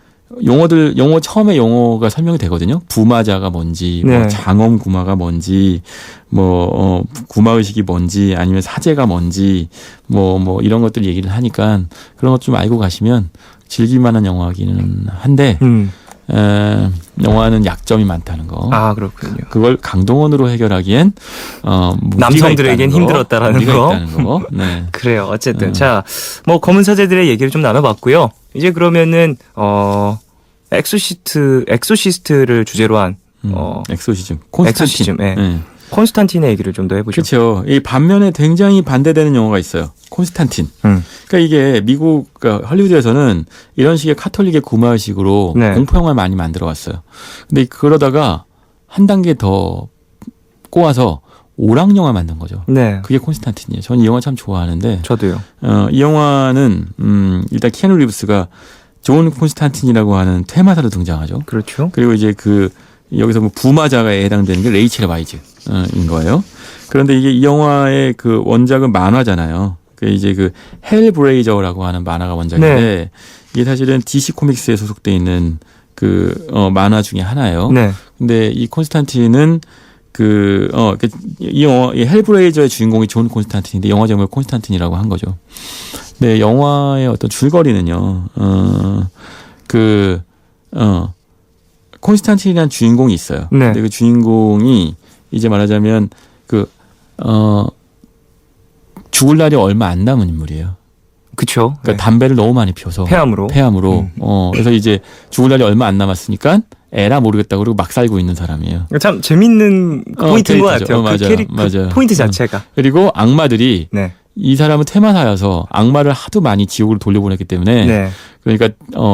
영어 처음에 영어가 설명이 되거든요. 부마자가 뭔지, 네. 뭐 장엄 구마가 뭔지, 뭐 구마 의식이 뭔지, 아니면 사제가 뭔지, 뭐 이런 것들 얘기를 하니까 그런 것 좀 알고 가시면 즐길만한 영화기는 한데 영화는 약점이 많다는 거. 아 그렇군요. 그걸 강동원으로 해결하기엔 남성들에겐 힘들었다라는 거. 있다는 거. 네. 그래요. 어쨌든 자, 뭐 검은 사제들의 얘기를 좀 나눠봤고요. 이제 그러면은 엑소시스트를 주제로 한 엑소시즘, 콘스탄틴. 예. 콘스탄틴의 얘기를 좀 더 해보죠. 그렇죠. 이 반면에 굉장히 반대되는 영화가 있어요. 콘스탄틴. 그러니까 이게 미국 할리우드에서는 이런 식의 카톨릭의 구마의식으로 네. 공포 영화를 많이 만들어 왔어요. 근데 그러다가 한 단계 더 꼬아서 오락 영화 만든 거죠. 네. 그게 콘스탄틴이에요. 저는 이 영화 참 좋아하는데. 저도요. 이 영화는 일단 키아누 리브스가 존 콘스탄틴이라고 하는 퇴마사로 등장하죠. 그렇죠. 그리고 이제 여기서 뭐 부마자가에 해당되는 게 레이첼 와이즈인 거예요. 그런데 이게 이 영화의 그 원작은 만화잖아요. 그 이제 헬브레이저라고 하는 만화가 원작인데 네. 이게 사실은 DC 코믹스에 소속돼 있는 만화 중에 하나예요. 네. 근데 이 콘스탄틴은 이 영화 이 헬브레이저의 주인공이 존 콘스탄틴인데 영화 제목을 콘스탄틴이라고 한 거죠. 네, 영화의 어떤 줄거리는요. 콘스탄틴이라는 주인공이 있어요. 네. 근데 그 주인공이 이제 말하자면 죽을 날이 얼마 안 남은 인물이에요. 그렇죠. 그러니까 담배를 너무 많이 피워서 폐암으로. 그래서 이제 죽을 날이 얼마 안 남았으니까 에라 모르겠다 그러고 막 살고 있는 사람이에요. 참 재밌는 포인트인 것 같아요. 맞아요. 포인트 자체가. 그리고 악마들이 네. 이 사람은 퇴마사여서 악마를 하도 많이 지옥으로 돌려보냈기 때문에 네. 그러니까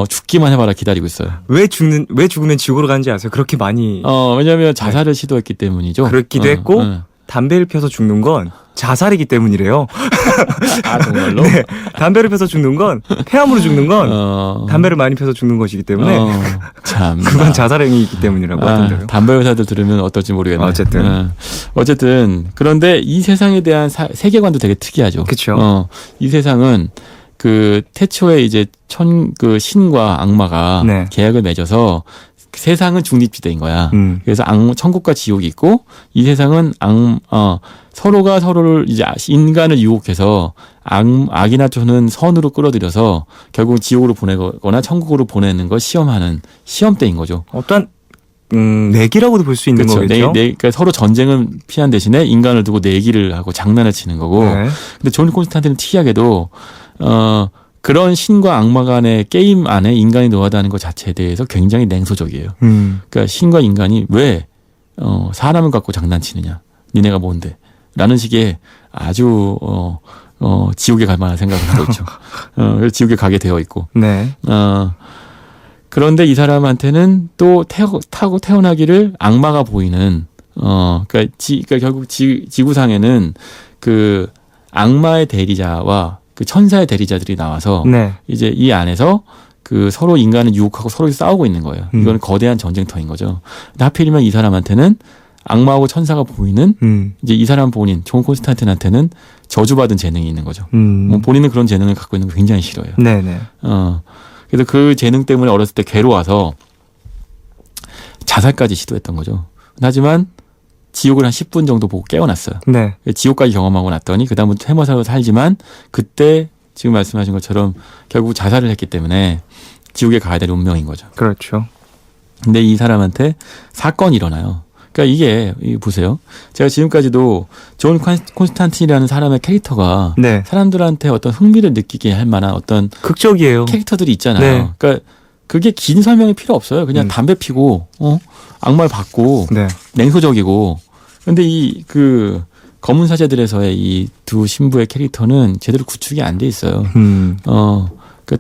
죽기만 해봐라 기다리고 있어요. 왜 죽으면 지옥으로 가는지 아세요? 그렇게 많이. 왜냐하면 자살을 시도했기 때문이죠. 그렇기도 했고 담배를 펴서 죽는 건 자살이기 때문이래요. 아 정말로? 네. 담배를 펴서 죽는 건 폐암으로 죽는 건 담배를 많이 펴서 죽는 것이기 때문에 참 그건 자살행위이기 때문이라고 하던데요. 담배 회사들 들으면 어떨지 모르겠네. 어쨌든 그런데 이 세상에 대한 세계관도 되게 특이하죠. 그렇죠. 이 세상은 태초에 이제 신과 악마가 네. 계약을 맺어서 세상은 중립지대인 거야. 그래서 천국과 지옥이 있고 이 세상은 서로가 서로를 이제 인간을 유혹해서 악이나 또는 선으로 끌어들여서 결국 지옥으로 보내거나 천국으로 보내는 걸 시험하는 시험대인 거죠. 어떤 내기라고도 볼 수 있는 그렇죠. 거겠죠. 그러니까 서로 전쟁은 피한 대신에 인간을 두고 내기를 하고 장난을 치는 거고. 네. 근데 존 콘스탄틴은 특이하게도 그런 신과 악마 간의 게임 안에 인간이 노하다는 것 자체에 대해서 굉장히 냉소적이에요. 그러니까 신과 인간이 왜 사람을 갖고 장난치느냐? 니네가 뭔데? 라는 식의 아주 지옥에 갈 만한 생각을 하고 있죠. 그래서 지옥에 가게 되어 있고. 네. 그런데 이 사람한테는 또 타고 태어나기를 악마가 보이는 그러니까 결국 지구상에는 악마의 대리자와 천사의 대리자들이 나와서 네. 이제 이 안에서 서로 인간을 유혹하고 서로 싸우고 있는 거예요. 이건 거대한 전쟁터인 거죠. 근데 하필이면 이 사람한테는 악마하고 천사가 보이는 이제 이 사람 본인 존 콘스탄틴한테는 저주받은 재능이 있는 거죠. 뭐 본인은 그런 재능을 갖고 있는 거 굉장히 싫어요. 네네. 그래서 그 재능 때문에 어렸을 때 괴로워서 자살까지 시도했던 거죠. 하지만 지옥을 한 10분 정도 보고 깨어났어요. 네. 지옥까지 경험하고 났더니 그다음부터 퇴마사로 살지만 그때 지금 말씀하신 것처럼 결국 자살을 했기 때문에 지옥에 가야 될 운명인 거죠. 그렇죠. 근데 이 사람한테 사건이 일어나요. 그러니까 이게 보세요. 제가 지금까지도 존 콘스탄틴이라는 사람의 캐릭터가 네. 사람들한테 어떤 흥미를 느끼게 할 만한 어떤 극적이에요. 캐릭터들이 있잖아요. 네. 그러니까 그게 긴 설명이 필요 없어요. 그냥 담배 피고 악마를 받고 네. 냉소적이고. 근데 이 그 검은 사제들에서의 이 두 신부의 캐릭터는 제대로 구축이 안 돼 있어요. 그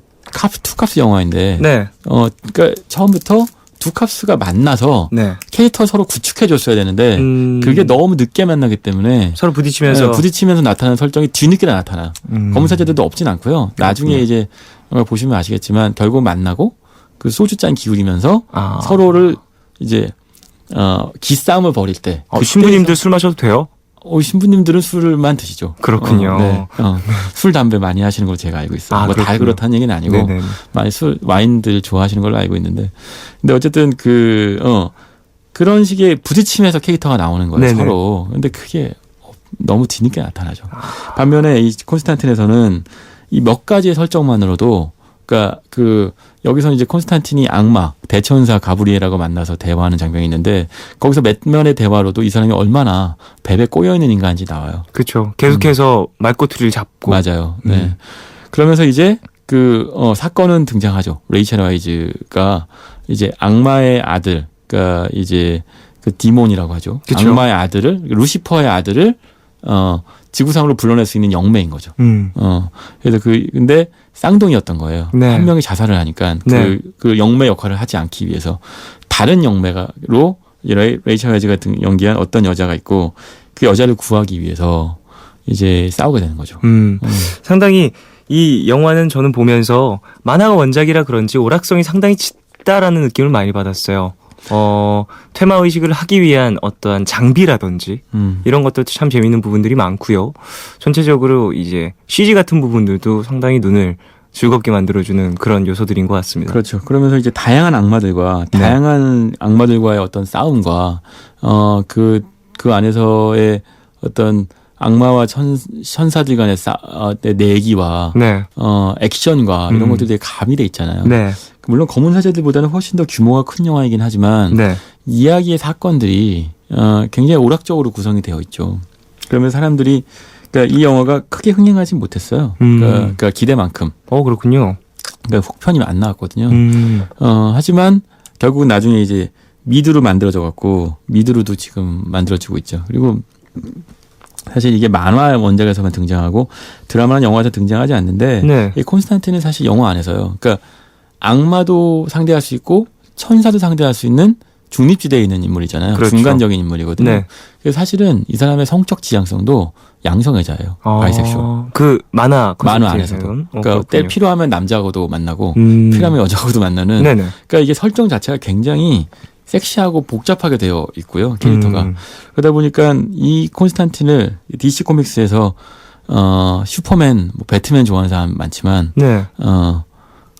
투캅스 영화인데. 네. 그러니까 처음부터 투캅스가 만나서 네. 캐릭터 서로 구축해 줬어야 되는데 그게 너무 늦게 만나기 때문에 서로 부딪히면서 나타나는 설정이 뒤늦게 나타나. 검은 사제들도 없진 않고요. 나중에 이제 보시면 아시겠지만 결국 만나고 그 소주잔 기울이면서 서로를 이제 기싸움을 벌일 때. 신부님들 술 마셔도 돼요? 신부님들은 술만 드시죠. 그렇군요. 네. 술, 담배 많이 하시는 걸로 제가 알고 있어요. 뭐 다 그렇다는 얘기는 아니고 네네. 많이 와인들 좋아하시는 걸로 알고 있는데, 근데 어쨌든 그런 식의 부딪힘에서 캐릭터가 나오는 거예요. 네네. 서로. 근데 그게 너무 뒤늦게 나타나죠. 반면에 이 콘스탄틴에서는 이 몇 가지의 설정만으로도, 그러니까 여기서는 이제 콘스탄틴이 악마, 대천사 가브리엘하고 만나서 대화하는 장면이 있는데 거기서 몇 면의 대화로도 이 사람이 얼마나 뱀에 꼬여있는 인간인지 나와요. 그렇죠. 계속해서 말꼬투리를 잡고. 맞아요. 네. 그러면서 이제 사건은 등장하죠. 레이첼 와이즈가 이제 악마의 아들, 그러니까 이제 그 디몬이라고 하죠. 그쵸? 악마의 아들을, 루시퍼의 아들을 지구상으로 불러낼 수 있는 영매인 거죠. 그래서 근데 쌍둥이였던 거예요. 네. 한 명이 자살을 하니까 네. 그 영매 역할을 하지 않기 위해서 다른 영매로 레이첼 와이즈가 연기한 어떤 여자가 있고 그 여자를 구하기 위해서 이제 싸우게 되는 거죠. 상당히 이 영화는 저는 보면서 만화가 원작이라 그런지 오락성이 상당히 짙다라는 느낌을 많이 받았어요. 테마 의식을 하기 위한 어떠한 장비라든지 이런 것도 참 재미있는 부분들이 많고요. 전체적으로 이제 CG 같은 부분들도 상당히 눈을 즐겁게 만들어주는 그런 요소들인 것 같습니다. 그렇죠. 그러면서 이제 다양한 악마들과의 어떤 싸움과 그 안에서의 어떤 악마와 천사들 간의 내기와 네. 액션과 이런 것들이 되게 가미돼 있잖아요. 네. 물론 검은 사제들보다는 훨씬 더 규모가 큰 영화이긴 하지만 네. 이야기의 사건들이 굉장히 오락적으로 구성이 되어 있죠. 그러면 사람들이 그러니까 이 영화가 크게 흥행하지 못했어요. 그러니까 기대만큼. 그렇군요. 그러니까 혹편이 안 나왔거든요. 하지만 결국은 나중에 이제 미드로 만들어져 갖고 미드로도 지금 만들어지고 있죠. 그리고 사실 이게 만화 원작에서만 등장하고 드라마나 영화에서 등장하지 않는데 네. 이 콘스탄틴은 사실 영화 안에서요. 그러니까 악마도 상대할 수 있고 천사도 상대할 수 있는 중립지대에 있는 인물이잖아요. 그렇죠. 중간적인 인물이거든요. 네. 그래서 사실은 이 사람의 성적 지향성도 양성애자예요. 바이섹슈얼. 그 만화 안에서도. 그러니까 때 필요하면 남자하고도 만나고 필요하면 여자하고도 만나는. 네네. 그러니까 이게 설정 자체가 굉장히 섹시하고 복잡하게 되어 있고요. 캐릭터가. 그러다 보니까 이 콘스탄틴을 DC 코믹스에서 슈퍼맨, 배트맨 좋아하는 사람 많지만 네.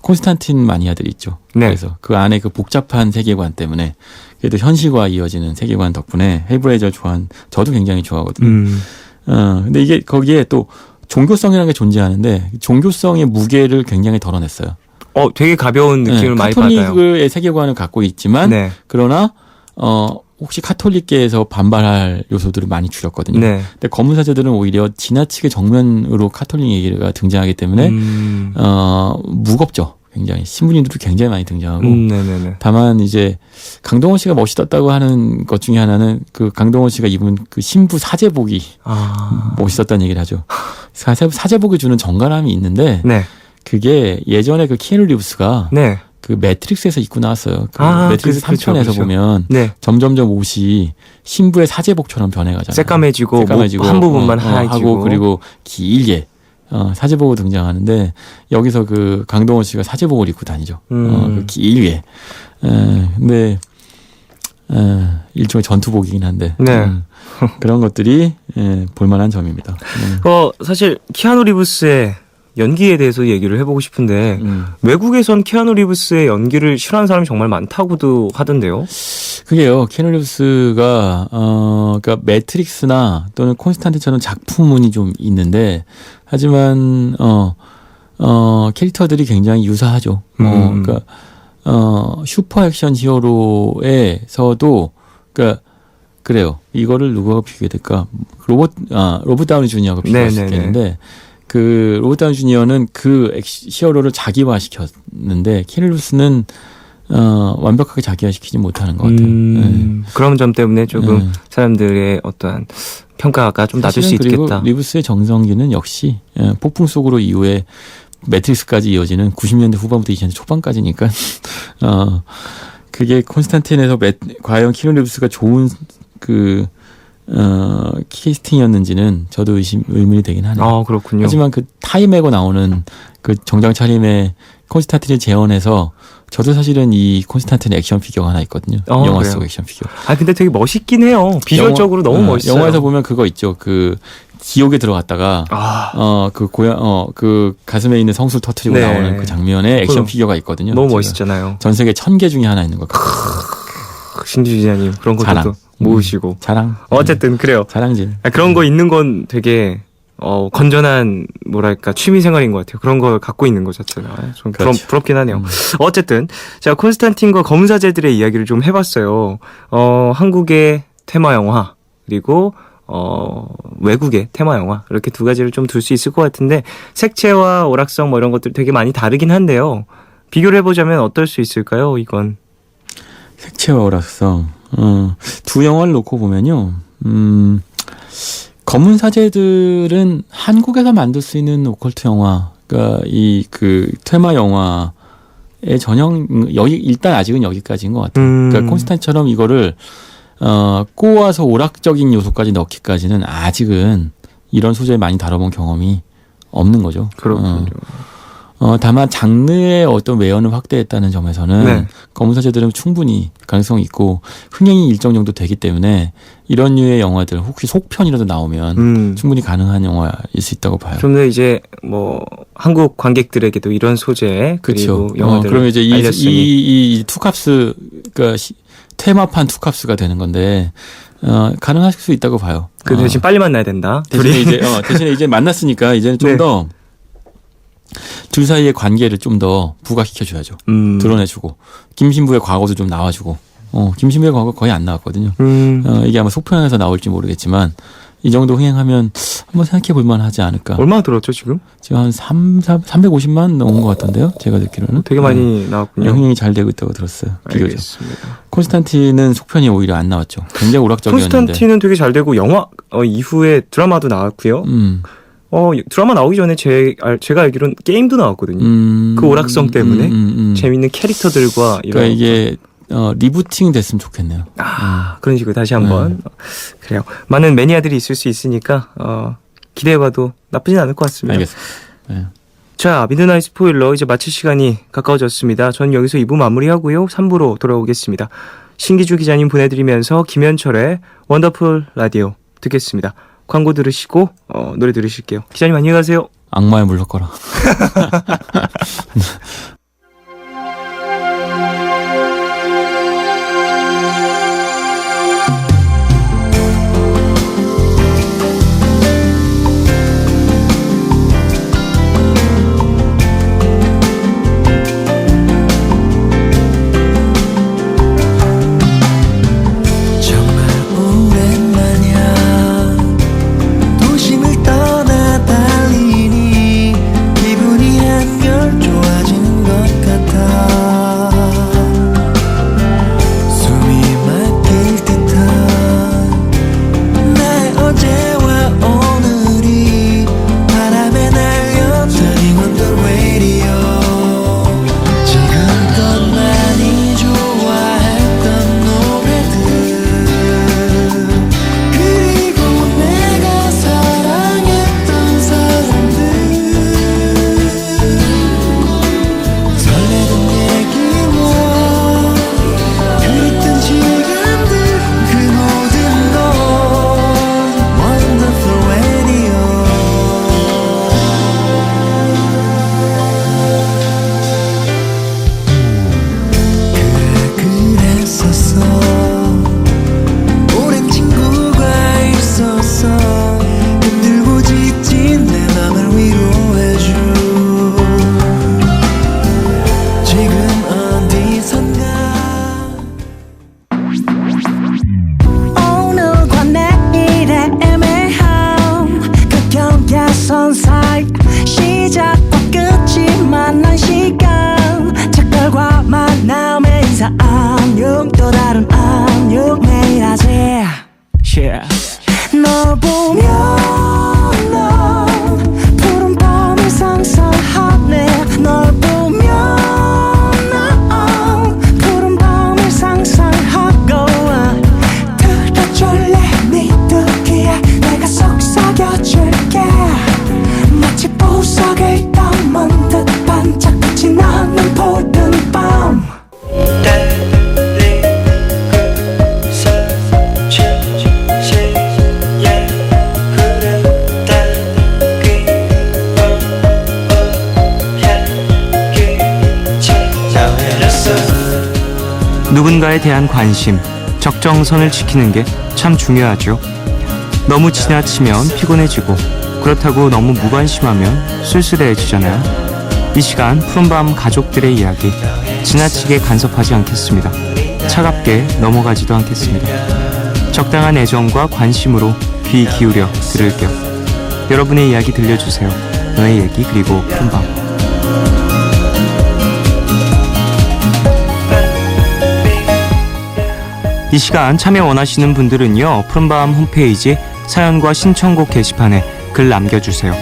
콘스탄틴 마니아들이 있죠. 네. 그래서 그 안에 그 복잡한 세계관 때문에 그래도 현실과 이어지는 세계관 덕분에 헬브레이저 저도 굉장히 좋아하거든요. 근데 이게 거기에 또 종교성이라는 게 존재하는데 종교성의 무게를 굉장히 덜어냈어요. 되게 가벼운 느낌을 많이 받아요. 카톨릭의 세계관을 갖고 있지만 네. 그러나 혹시 카톨릭계에서 반발할 요소들을 많이 줄였거든요. 네. 근데 검은 사제들은 오히려 지나치게 정면으로 카톨릭 얘기가 등장하기 때문에 무겁죠. 굉장히 신부님들도 굉장히 많이 등장하고 네네네. 다만 이제 강동원 씨가 멋있었다고 하는 것 중에 하나는 그 강동원 씨가 입은 그 신부 사제복이 멋있었다는 얘기를 하죠. 사제복이 주는 정갈함이 있는데 네. 그게 예전에 그 키아누 리브스가 네. 그 매트릭스에서 입고 나왔어요. 매트릭스 그렇죠, 3편에서 그렇죠. 보면 네. 점점점 옷이 신부의 사제복처럼 변해가잖아요. 새까매지고 한 부분만 하얘지고 하고 그리고 길게 사제복으로 등장하는데 여기서 그 강동원 씨가 사제복을 입고 다니죠. 그 길게. 근데 일종의 전투복이긴 한데 네. 그런 것들이 볼만한 점입니다. 사실 키아누 리브스의 연기에 대해서 얘기를 해보고 싶은데 외국에선 키아누 리브스의 연기를 싫어하는 사람이 정말 많다고도 하던데요. 그게요. 키아누 리브스가 그러니까 매트릭스나 또는 콘스탄틴처럼 작품운이 좀 있는데 하지만 캐릭터들이 굉장히 유사하죠. 그러니까 슈퍼 액션 히어로에서도 그러니까 그래요. 이거를 누가 비교해야 될까? 로버트 다우니 주니어가 비교할 수 있겠는데 그 로버트 다우니 주니어는 그 히어로를 자기화시켰는데 키아누 리브스는 완벽하게 자기화시키지 못하는 것 같아요. 네. 그런 점 때문에 조금 사람들의 어떠한 평가가 좀 낮을 수 그리고 있겠다. 리브스의 정성기는 역시 폭풍 속으로 이후에 매트릭스까지 이어지는 90년대 후반부터 2000년대 초반까지니까 그게 콘스탄틴에서 과연 키아누 리브스가 좋은 캐스팅이었는지는 저도 의문이 되긴 하네요. 그렇군요. 하지만 그 타임에고 나오는 그 정장 차림의 콘스탄틴을 재현해서 저도 사실은 이 콘스탄틴 액션 피규어가 하나 있거든요. 영화 그래요? 속 액션 피규어. 근데 되게 멋있긴 해요. 비주얼적으로 너무 멋있어요. 영화에서 보면 그거 있죠. 그 지옥에 들어갔다가 그 가슴에 있는 성술 터트리고 네. 나오는 그 장면에 액션 피규어가 있거든요. 너무 멋있잖아요. 전 세계 1000개 중에 하나 있는 것 같아요. 신지 기자님 그런 것도 자랑. 모으시고. 자랑. 어쨌든 그래요. 자랑질. 그런 거 있는 건 되게 건전한 뭐랄까 취미 생활인 것 같아요. 그런 걸 갖고 있는 것 자체가 좀 그렇죠. 부럽긴 하네요. 어쨌든 자 콘스탄틴과 검사제들의 이야기를 좀 해봤어요. 한국의 테마 영화 그리고 외국의 테마 영화 이렇게 두 가지를 좀 둘 수 있을 것 같은데 색채와 오락성 뭐 이런 것들 되게 많이 다르긴 한데요. 비교를 해보자면 어떨 수 있을까요? 이건 색채와 오락성. 두 영화를 놓고 보면요. 검은 사제들은 한국에서 만들 수 있는 오컬트 영화, 그러니까 그 테마 영화의 전형 일단 아직은 여기까지인 것 같아요. 그러니까 콘스탄틴처럼 이거를 꼬아서 오락적인 요소까지 넣기까지는 아직은 이런 소재 많이 다뤄본 경험이 없는 거죠. 그렇군요. 다만 장르의 어떤 외연을 확대했다는 점에서는 네. 검은 사제들은 충분히 가능성이 있고 흥행이 일정 정도 되기 때문에 이런 류의 영화들 혹시 속편이라도 나오면 충분히 가능한 영화일 수 있다고 봐요. 좀 더 이제 뭐 한국 관객들에게도 이런 소재 그리고 그렇죠. 영화들을 그러면 이제 알렸으니 이 투캅스 그러니까 테마판 투캅스가 되는 건데 가능하실 수 있다고 봐요. 그 대신 빨리 만나야 된다. 대신에 이제 만났으니까 이제는 좀 네. 더 둘 사이의 관계를 좀 더 부각시켜줘야죠. 드러내주고 김신부의 과거도 좀 나와주고 김신부의 과거 거의 안 나왔거든요. 이게 아마 속편에서 나올지 모르겠지만 이 정도 흥행하면 한번 생각해 볼 만하지 않을까. 얼마나 들었죠 지금? 지금 한 350만 넘은 것 같던데요. 제가 듣기로는. 되게 많이 나왔군요. 흥행이 잘 되고 있다고 들었어요. 비교적. 알겠습니다. 콘스탄틴은 속편이 오히려 안 나왔죠. 굉장히 오락적이었는데. 콘스탄틴은 되게 잘 되고 영화 이후에 드라마도 나왔고요. 드라마 나오기 전에 제가 알기로는 게임도 나왔거든요. 그 오락성 때문에 재밌는 캐릭터들과 이런. 그러니까 이게 리부팅 됐으면 좋겠네요. 그런 식으로 다시 한번 그래요. 많은 매니아들이 있을 수 있으니까 기대해봐도 나쁘진 않을 것 같습니다. 알겠습니다. 네. 자, 미드나잇 스포일러 이제 마칠 시간이 가까워졌습니다. 전 여기서 2부 마무리하고요. 3부로 돌아오겠습니다. 신기주 기자님 보내드리면서 김현철의 원더풀 라디오 듣겠습니다. 광고 들으시고 노래 들으실게요. 기자님 안녕히 가세요. 악마에 물러거라. 도심을 떠나 달리니 기분이 한결 좋아지는 걸 시작과 끝이 만난 시간 작별과 만남의 인사 안녕 또 다른 안녕 매일 하지 널 보면 넌 푸른 밤을 상상하네 널 보면 넌 푸른 밤을 상상하고 들어줄래 네 듣기에 내가 속삭여줄게 마치 보석을 담은 듯 반짝빛이 나는 푸른 밤 누군가에 대한 관심, 적정선을 지키는 게 참 중요하죠. 너무 지나치면 피곤해지고 그렇다고 너무 무관심하면 쓸쓸해지잖아요. 이 시간 푸른밤 가족들의 이야기 지나치게 간섭하지 않겠습니다. 차갑게 넘어가지도 않겠습니다. 적당한 애정과 관심으로 귀 기울여 들을게요. 여러분의 이야기 들려주세요. 너의 얘기 그리고 푸른밤. 이 시간 참여 원하시는 분들은요 푸른밤 홈페이지 사연과 신청곡 게시판에 글 남겨주세요.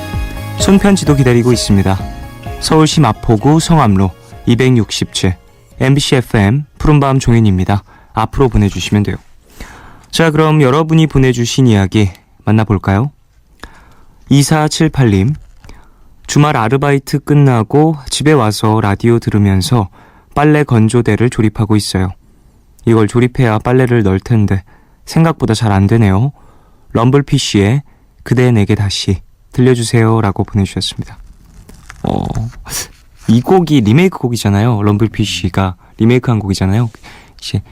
손편지도 기다리고 있습니다. 서울시 마포구 성암로 267 MBC FM 푸른밤 종현입니다. 앞으로 보내주시면 돼요. 자, 그럼 여러분이 보내주신 이야기 만나볼까요? 2478님, 주말 아르바이트 끝나고 집에 와서 라디오 들으면서 빨래 건조대를 조립하고 있어요. 이걸 조립해야 빨래를 넣을 텐데 생각보다 잘 안 되네요. 럼블피쉬의 그대 내게 다시 들려주세요 라고 보내주셨습니다. 이 곡이 리메이크 곡이잖아요. 럼블피쉬가 리메이크한 곡이잖아요. 이제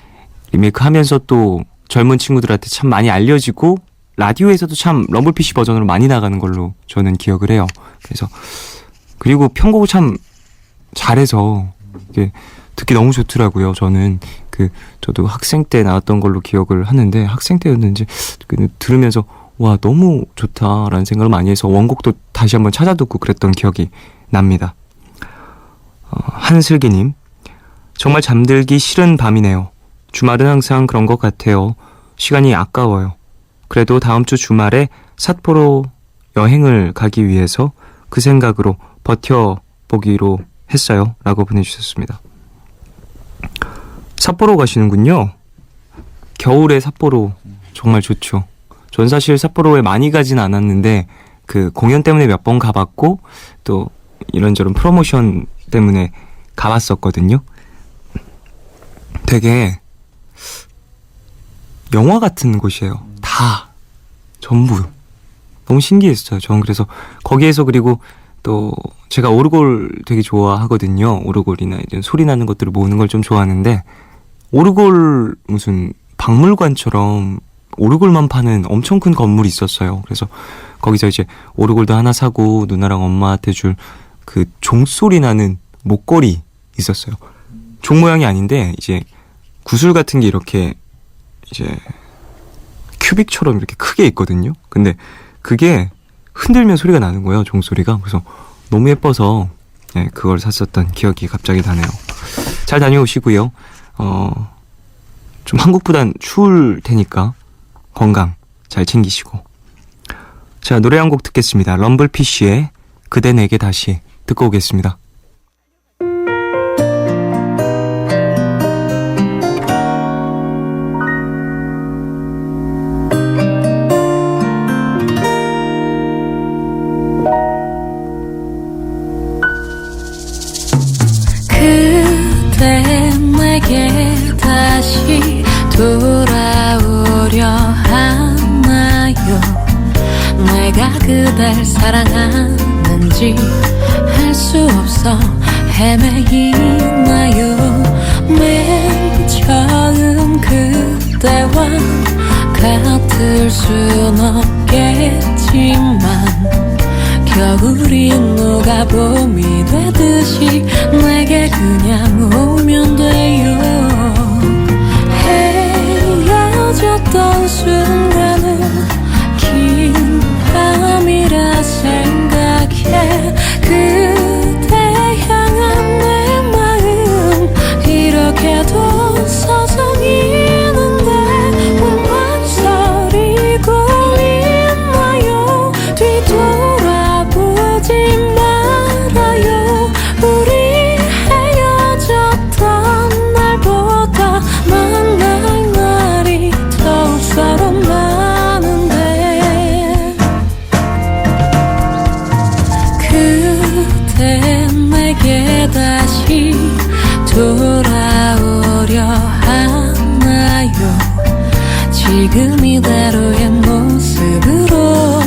리메이크 하면서 또 젊은 친구들한테 참 많이 알려지고 라디오에서도 참 럼블피쉬 버전으로 많이 나가는 걸로 저는 기억을 해요. 그래서 그리고 편곡을 참 잘해서 이게 듣기 너무 좋더라고요. 저도 학생 때 나왔던 걸로 기억을 하는데 학생 때였는지 들으면서 와 너무 좋다라는 생각을 많이 해서 원곡도 다시 한번 찾아 듣고 그랬던 기억이 납니다. 한슬기님, 정말 잠들기 싫은 밤이네요. 주말은 항상 그런 것 같아요. 시간이 아까워요. 그래도 다음 주 주말에 삿포로 여행을 가기 위해서 그 생각으로 버텨보기로 했어요 라고 보내주셨습니다. 삿포로 가시는군요. 겨울에 삿포로 정말 좋죠. 전 사실 삿포로에 많이 가진 않았는데 그 공연 때문에 몇 번 가봤고 또 이런저런 프로모션 때문에 가봤었거든요. 되게 영화 같은 곳이에요. 다 전부 너무 신기했어요. 전 그래서 거기에서 그리고 또 제가 오르골 되게 좋아하거든요. 오르골이나 이런 소리 나는 것들을 모으는 걸 좀 좋아하는데 오르골 무슨 박물관처럼 오르골만 파는 엄청 큰 건물이 있었어요. 그래서 거기서 이제 오르골도 하나 사고 누나랑 엄마한테 줄 그 종소리 나는 목걸이 있었어요. 종 모양이 아닌데 이제 구슬 같은 게 이렇게 이제 큐빅처럼 이렇게 크게 있거든요. 근데 그게 흔들면 소리가 나는 거예요. 종소리가. 그래서 너무 예뻐서 그걸 샀었던 기억이 갑자기 나네요. 잘 다녀오시고요. 좀 한국보단 추울 테니까 건강 잘 챙기시고. 자, 노래 한 곡 듣겠습니다. 럼블피쉬의 그대 내게 다시 듣고 오겠습니다. 그대 내게 다시 돌아오려 하나요? 내가 그댈 사랑하는지 알 수 없어 헤매이나요? 맨 처음 그대와 같을 순 없겠지만 겨울이 누가 봄이 되듯이 내게 그냥 오면 돼요. 헤어졌던 순간은 긴 밤이라 생각해. 지금 이대로의 모습으로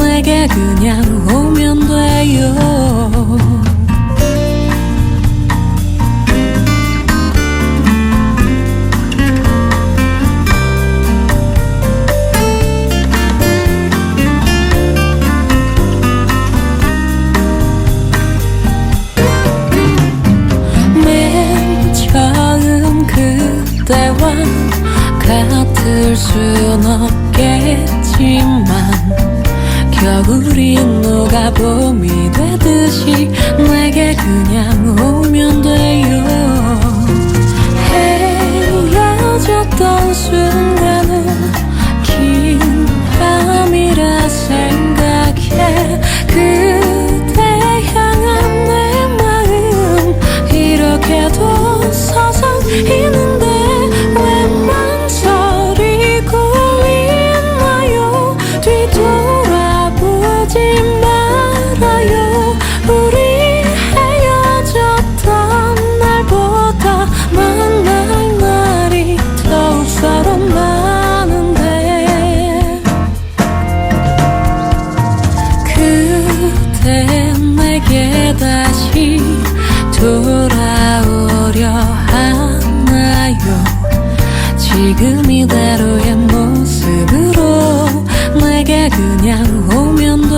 내게 그냥 오면 돼요. 그때와 같을 순 없겠지만 겨울이 누가 봄이 되듯이 내게 그냥 오면 돼요. 헤어졌던 순간은 긴 밤이라 생각해. 그대 향한 내 마음 이렇게도 서성이는데 왜 망설이고 있나요? 뒤돌아보지 말아요. 우리 헤어졌던 날보다 만날 날이 더욱 서로 많은데 그대 내게 다시 돌아오려 하나요? 지금 이대로의 모습으로 내게 그냥 오면 돼요.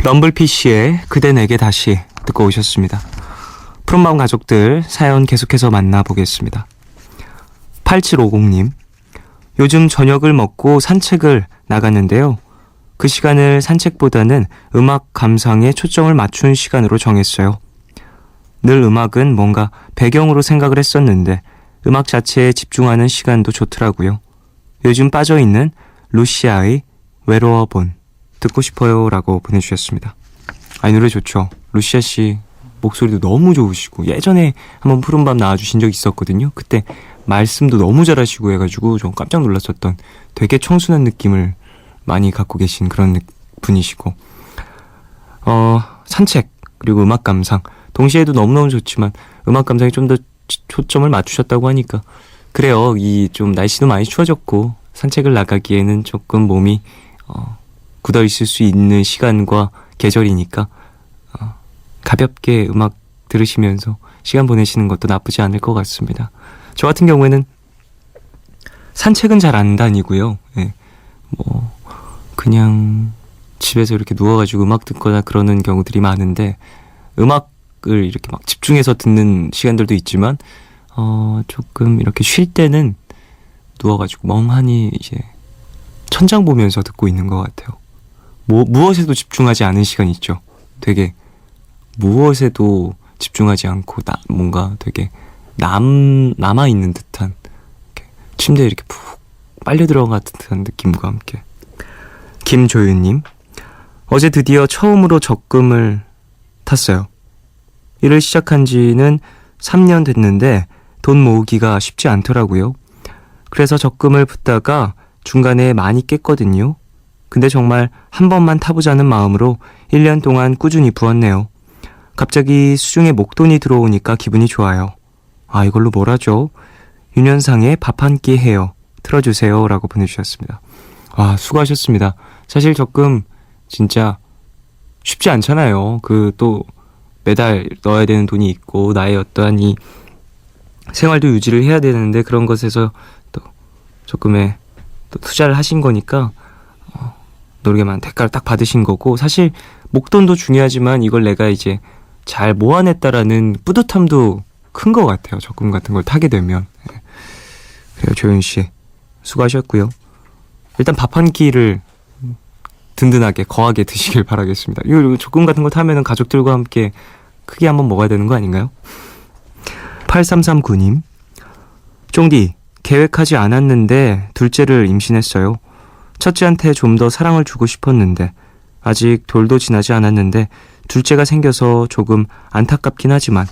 럼블피쉬의 그대 내게 다시 듣고 오셨습니다. 푸른마음 가족들 사연 계속해서 만나보겠습니다. 8750님, 요즘 저녁을 먹고 산책을 나갔는데요. 그 시간을 산책보다는 음악 감상에 초점을 맞춘 시간으로 정했어요. 늘 음악은 뭔가 배경으로 생각을 했었는데 음악 자체에 집중하는 시간도 좋더라고요. 요즘 빠져있는 루시아의 외로워본 듣고 싶어요 라고 보내주셨습니다. 이 노래 좋죠. 루시아 씨 목소리도 너무 좋으시고 예전에 한번 푸른밤 나와주신 적 있었거든요. 그때 말씀도 너무 잘하시고 해가지고 좀 깜짝 놀랐었던 되게 청순한 느낌을 많이 갖고 계신 그런 분이시고 산책 그리고 음악 감상 동시에도 너무너무 좋지만 음악 감상에 좀 더 초점을 맞추셨다고 하니까 그래요. 이 좀 날씨도 많이 추워졌고 산책을 나가기에는 조금 몸이 굳어 있을 수 있는 시간과 계절이니까 가볍게 음악 들으시면서 시간 보내시는 것도 나쁘지 않을 것 같습니다. 저 같은 경우에는 산책은 잘 안 다니고요. 예, 그냥 집에서 이렇게 누워가지고 음악 듣거나 그러는 경우들이 많은데 음악을 이렇게 막 집중해서 듣는 시간들도 있지만 조금 이렇게 쉴 때는 누워가지고 멍하니 이제 천장 보면서 듣고 있는 것 같아요. 무엇에도 집중하지 않은 시간 있죠. 되게 무엇에도 집중하지 않고 뭔가 되게 남아있는 듯한 침대에 이렇게 푹 빨려 들어간 듯한 느낌과 함께. 김조윤님, 어제 드디어 처음으로 적금을 탔어요. 일을 시작한 지는 3년 됐는데 돈 모으기가 쉽지 않더라고요. 그래서 적금을 붓다가 중간에 많이 깼거든요. 근데 정말 한 번만 타보자는 마음으로 1년 동안 꾸준히 부었네요. 갑자기 수중에 목돈이 들어오니까 기분이 좋아요. 이걸로 뭘 하죠? 윤현상의 밥 한 끼 해요. 틀어주세요 라고 보내주셨습니다. 수고하셨습니다. 사실 적금 진짜 쉽지 않잖아요. 또 매달 넣어야 되는 돈이 있고 나의 어떠한 이 생활도 유지를 해야 되는데 그런 것에서 또 적금에 또 투자를 하신 거니까 노력에만 대가를 딱 받으신 거고 사실 목돈도 중요하지만 이걸 내가 이제 잘 모아냈다라는 뿌듯함도 큰 것 같아요. 적금 같은 걸 타게 되면. 그래요. 조윤씨 수고하셨고요. 일단 밥 한 끼를 든든하게 거하게 드시길 바라겠습니다. 이 적금 같은 거 타면은 가족들과 함께 크게 한번 먹어야 되는 거 아닌가요? 8339님, 쫑디 계획하지 않았는데 둘째를 임신했어요. 첫째한테 좀 더 사랑을 주고 싶었는데 아직 돌도 지나지 않았는데 둘째가 생겨서 조금 안타깝긴 하지만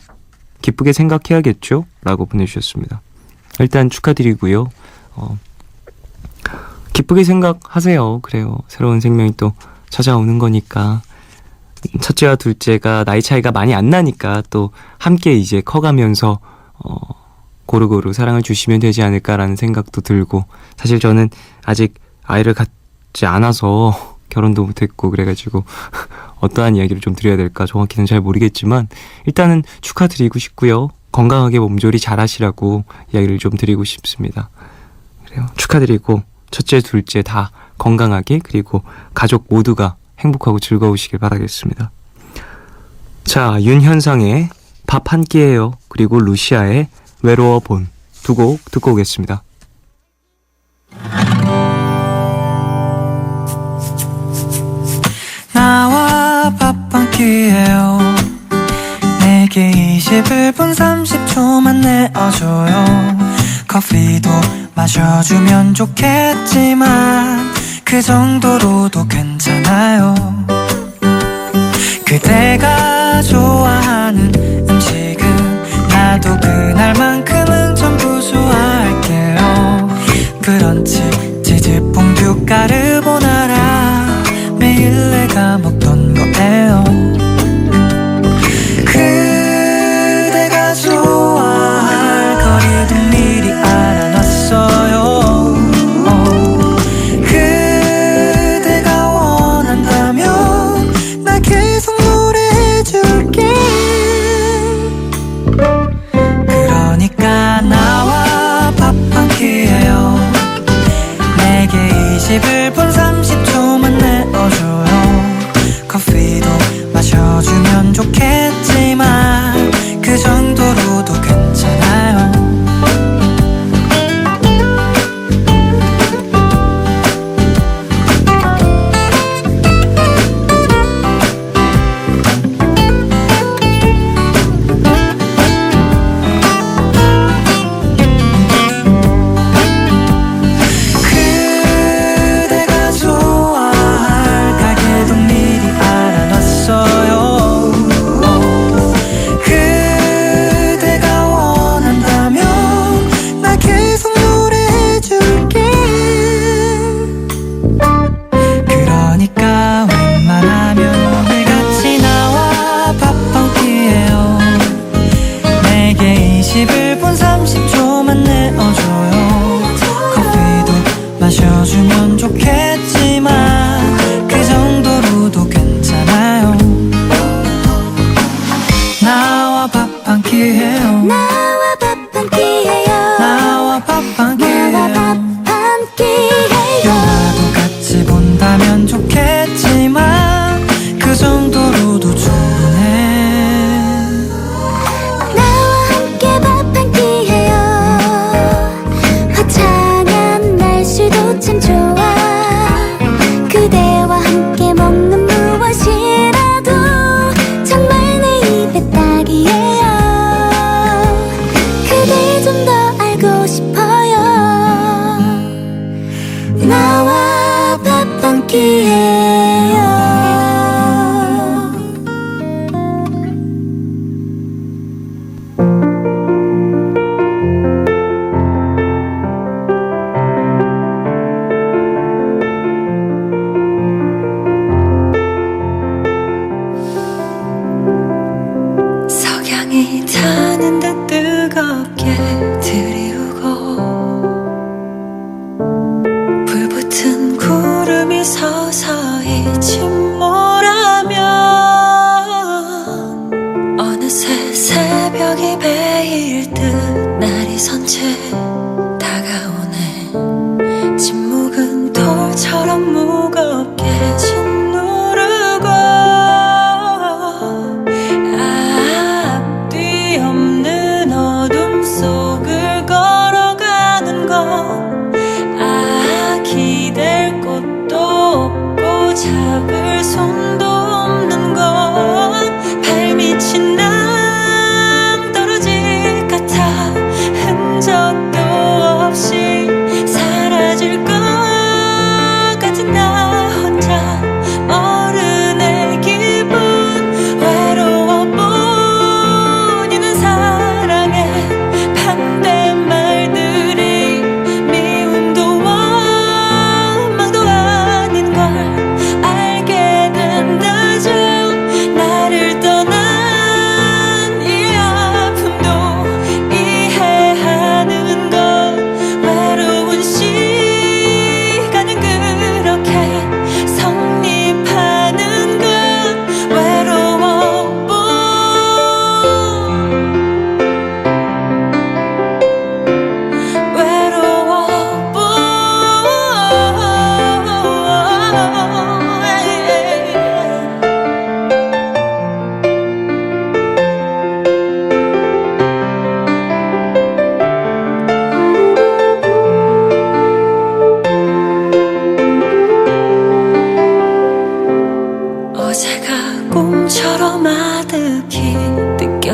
기쁘게 생각해야겠죠? 라고 보내주셨습니다. 일단 축하드리고요. 기쁘게 생각하세요. 그래요. 새로운 생명이 또 찾아오는 거니까. 첫째와 둘째가 나이 차이가 많이 안 나니까 또 함께 이제 커가면서 고루고루 사랑을 주시면 되지 않을까라는 생각도 들고, 사실 저는 아직 아이를 갖지 않아서 결혼도 못했고 그래가지고 어떠한 이야기를 좀 드려야 될까 정확히는 잘 모르겠지만 일단은 축하드리고 싶고요. 건강하게 몸조리 잘 하시라고 이야기를 좀 드리고 싶습니다. 그래요. 축하드리고 첫째, 둘째 다 건강하게, 그리고 가족 모두가 행복하고 즐거우시길 바라겠습니다. 자, 윤현상의 밥 한 끼예요. 그리고 루시아의 외로워 본 두 곡 듣고 오겠습니다. 나와 밥 한 끼예요. 내게 21분 30초만 내어줘요. 커피도 마셔주면 좋겠지만 그 정도로도 괜찮아요. 그대가 좋아하는 음식은 나도 그날만큼은 전부 좋아할게요. 브런치, 치즈 퐁듀, 까르보나라 매일 내가 먹던 거예요. 그대가 좋아할 거리도 미리 알아놨어요. 그대가 원한다면 나 계속 노래해줄게. 그러니까 나와 밥 한 끼예요. 내게 21분 30초만 내어줘요. 커피도 마셔주면 좋겠지만 그 정도로도 괜찮아요. 그대가 좋아할 가게도 미리 알아놨어요. 그대가 원한다면 나 계속 노래해줄게. 그러니까 웬만하면 오늘같이 나와 밥 한 끼예요. 내게 21분 30초만 내어줘요. 커피도 마셔주면 좋겠지만 그 정도로도 괜찮아요. 나와 밥 한 끼예요. 나와 밥 한 끼예요. 나와 밥 한 끼예요. 나와 밥 한 끼예요. 영화도 같이 본다면 좋겠지만 그 정도로도 충분해. 나와 함께 밥 한 끼예요. 화창한 날씨도 참 좋아. 그대와 함께 먹는 무엇이라도 정말 내 입에 딱이에요. 그대 좀 더 알고 싶어요. 나와 밥 한 끼예요. 석양이 타는 듯 뜨겁게 들이우고 불붙은 구름이 서서히 침몰하면 어느새 새벽이 베일 듯 날이 선 채 다가오네. 침묵은 돌처럼 무겁게 짓누르고 앞뒤 없는 어둠 속을 걸어가는 것. 기댈 곳도 없고 잡을 손도 없는 것. 발밑이 낭떠러질 같아 흔적도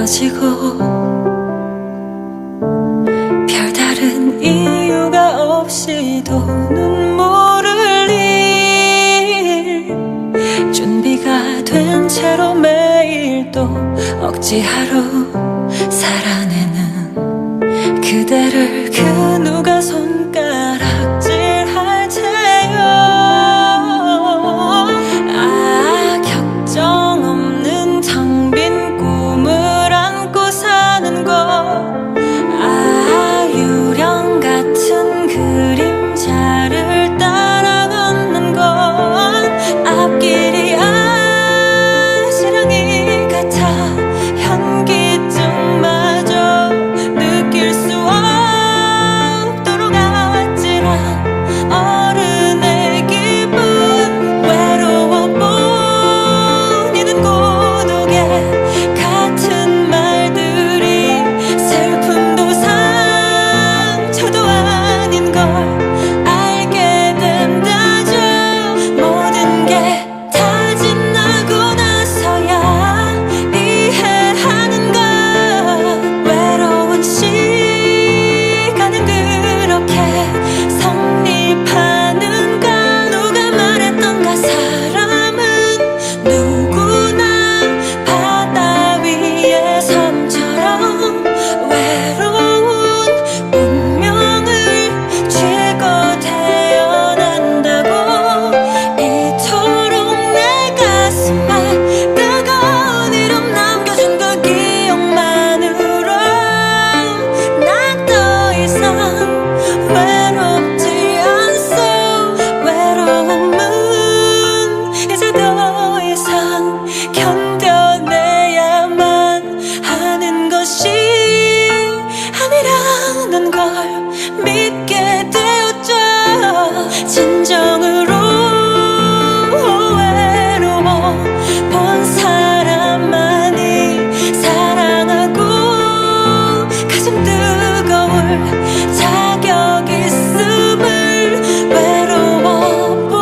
헤어지고 별다른 이유가 없이도 눈물을 흘릴 준비가 된 채로 매일 또 억지하러 살아내는 그대를 그 누가 손가락질할 테요. 아, 격정 없는 텅 빈 꿈을 안고 사는 것, 아, 유령 같은 그림자를 따라 걷는 것, 앞길이 아지랑이 같아 현기증마저 느낄 수 없도록 아찔한 어른의 기분, 외로워 보이는 고독에 같은 말들이 슬픔도 상처도 아닌 걸 알게 된다죠. 모든 게 다 지나고 나서야 이해하는 것, 외로운 시간은 그렇게 성립하는가. 누가 말했던가 사람은 누구나 바다 위의 섬처럼 외로운 운명을 쥐고 태어난다고. 이토록 내 가슴에 뜨거운 이름 남겨준 그 기억만으로 난 더 이상 외롭지 않소. 외로움은 이제 더 이상 견뎌내야만 하는 것이 아니라는 걸 믿게 되었죠. 진정으로 외로워 본 사람만이 사랑하고 가장 뜨거울 자격 있음을. 외로워 본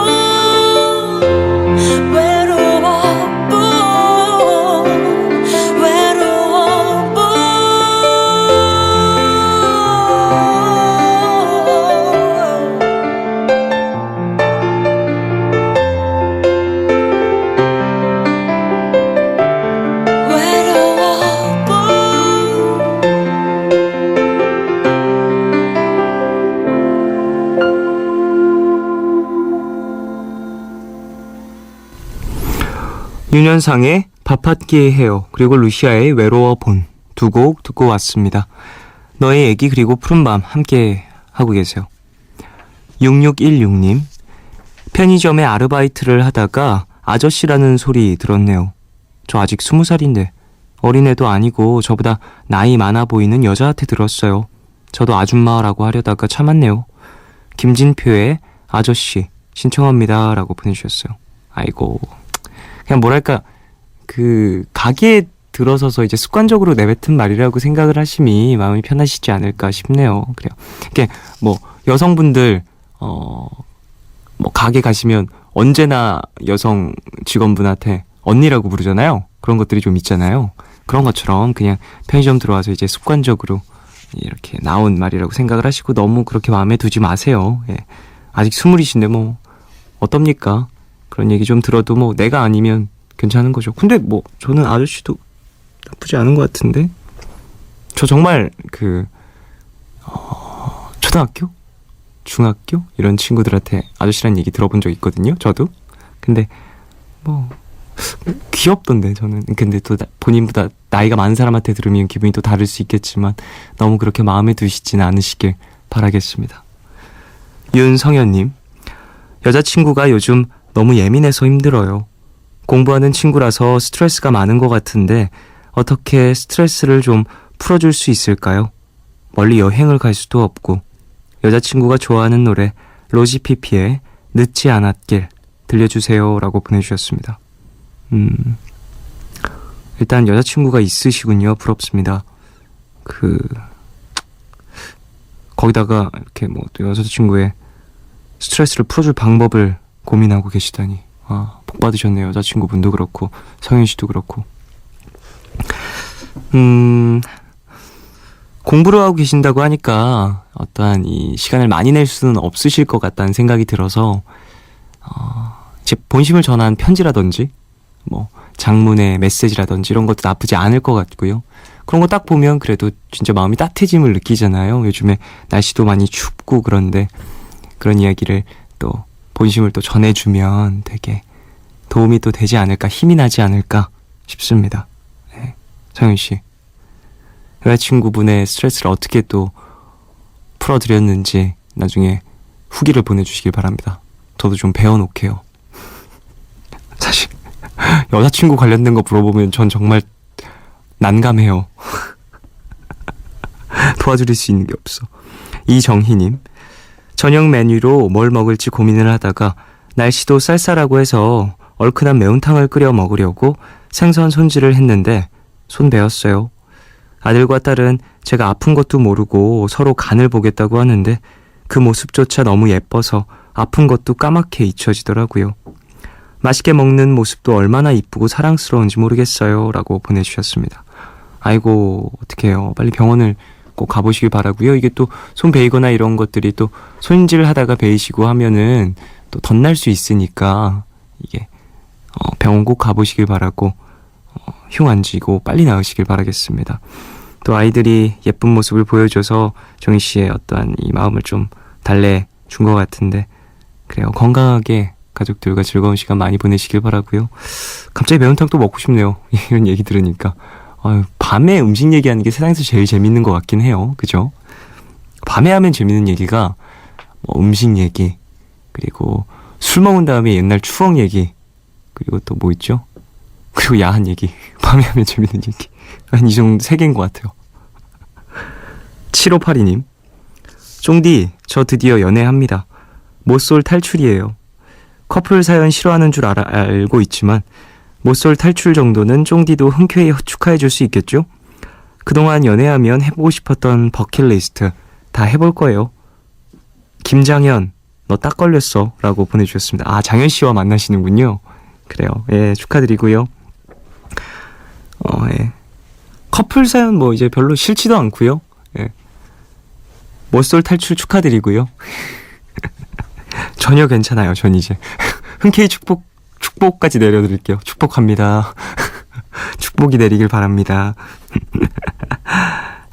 윤현상의 밥 한 끼의 헤어, 그리고 루시아의 외로워 본 두 곡 듣고 왔습니다. 너의 얘기 그리고 푸른밤 함께 하고 계세요. 6616님, 편의점에 아르바이트를 하다가 아저씨라는 소리 들었네요. 저 아직 20살인데 어린애도 아니고 저보다 나이 많아 보이는 여자한테 들었어요. 저도 아줌마라고 하려다가 참았네요. 김진표의 아저씨 신청합니다 라고 보내주셨어요. 아이고, 그냥 뭐랄까, 그 가게에 들어서서 이제 습관적으로 내뱉은 말이라고 생각을 하심이 마음이 편하시지 않을까 싶네요. 그래요. 이게 뭐 여성분들 뭐 가게 가시면 언제나 여성 직원분한테 언니라고 부르잖아요. 그런 것들이 좀 있잖아요. 그런 것처럼 그냥 편의점 들어와서 이제 습관적으로 이렇게 나온 말이라고 생각을 하시고 너무 그렇게 마음에 두지 마세요. 예. 아직 20이신데 뭐 어떻습니까? 그런 얘기 좀 들어도 뭐 내가 아니면 괜찮은 거죠. 근데 뭐 저는 아저씨도 나쁘지 않은 것 같은데, 저 정말 그 초등학교? 중학교? 이런 친구들한테 아저씨란 얘기 들어본 적 있거든요. 저도. 근데 뭐 귀엽던데 저는. 근데 또 본인보다 나이가 많은 사람한테 들으면 기분이 또 다를 수 있겠지만 너무 그렇게 마음에 두시지는 않으시길 바라겠습니다. 윤성현님, 여자친구가 요즘 너무 예민해서 힘들어요. 공부하는 친구라서 스트레스가 많은 것 같은데 어떻게 스트레스를 좀 풀어줄 수 있을까요? 멀리 여행을 갈 수도 없고. 여자친구가 좋아하는 노래 로지피피의 늦지 않았길 들려주세요 라고 보내주셨습니다. 일단 여자친구가 있으시군요. 부럽습니다. 거기다가 이렇게 뭐 또 여자친구의 스트레스를 풀어줄 방법을 고민하고 계시다니, 복 받으셨네요. 여자친구분도 그렇고 성현 씨도 그렇고. 공부를 하고 계신다고 하니까 어떠한 이 시간을 많이 낼 수는 없으실 것 같다는 생각이 들어서 제 본심을 전한 편지라든지 뭐 장문의 메시지라든지 이런 것도 나쁘지 않을 것 같고요. 그런 거 딱 보면 그래도 진짜 마음이 따뜻해짐을 느끼잖아요. 요즘에 날씨도 많이 춥고 그런데 그런 이야기를 또 본심을 또 전해주면 되게 도움이 또 되지 않을까, 힘이 나지 않을까 싶습니다. 네. 정윤 씨, 여자친구분의 스트레스를 어떻게 또 풀어드렸는지 나중에 후기를 보내주시길 바랍니다. 저도 좀 배워놓게요. 사실 여자친구 관련된 거 물어보면 전 정말 난감해요. 도와드릴 수 있는 게 없어. 이정희님, 저녁 메뉴로 뭘 먹을지 고민을 하다가 날씨도 쌀쌀하고 해서 얼큰한 매운탕을 끓여 먹으려고 생선 손질을 했는데 손 베었어요. 아들과 딸은 제가 아픈 것도 모르고 서로 간을 보겠다고 하는데 그 모습조차 너무 예뻐서 아픈 것도 까맣게 잊혀지더라고요. 맛있게 먹는 모습도 얼마나 이쁘고 사랑스러운지 모르겠어요. 라고 보내주셨습니다. 아이고, 어떡해요. 빨리 병원을 꼭 가보시길 바라고요. 이게 또 손 베이거나 이런 것들이 또 손질을 하다가 베이시고 하면은 또 덧날 수 있으니까 이게 병원 꼭 가보시길 바라고 흉 안 지고 빨리 나으시길 바라겠습니다. 또 아이들이 예쁜 모습을 보여줘서 정희 씨의 어떠한 이 마음을 좀 달래준 것 같은데 그래요. 건강하게 가족들과 즐거운 시간 많이 보내시길 바라고요. 갑자기 매운탕 또 먹고 싶네요. 이런 얘기 들으니까. 밤에 음식 얘기하는 게 세상에서 제일 재밌는 것 같긴 해요. 그죠? 밤에 하면 재밌는 얘기가 음식 얘기, 그리고 술 먹은 다음에 옛날 추억 얘기, 그리고 또 뭐 있죠? 그리고 야한 얘기. 밤에 하면 재밌는 얘기. 한 이 정도 3개인 것 같아요. 7582님, 쫑디, 저 드디어 연애합니다. 모쏠 탈출이에요. 커플 사연 싫어하는 줄 알고 있지만 모쏠 탈출 정도는 쫑디도 흔쾌히 축하해줄 수 있겠죠? 그동안 연애하면 해보고 싶었던 버킷리스트 다 해볼 거예요. 김장현, 너 딱 걸렸어. 라고 보내주셨습니다. 아, 장현 씨와 만나시는군요. 그래요. 예, 축하드리고요. 예. 커플 사연 뭐 이제 별로 싫지도 않고요. 예. 모쏠 탈출 축하드리고요. 전혀 괜찮아요. 전 이제 흔쾌히 축복까지 내려드릴게요. 축복합니다. 축복이 내리길 바랍니다.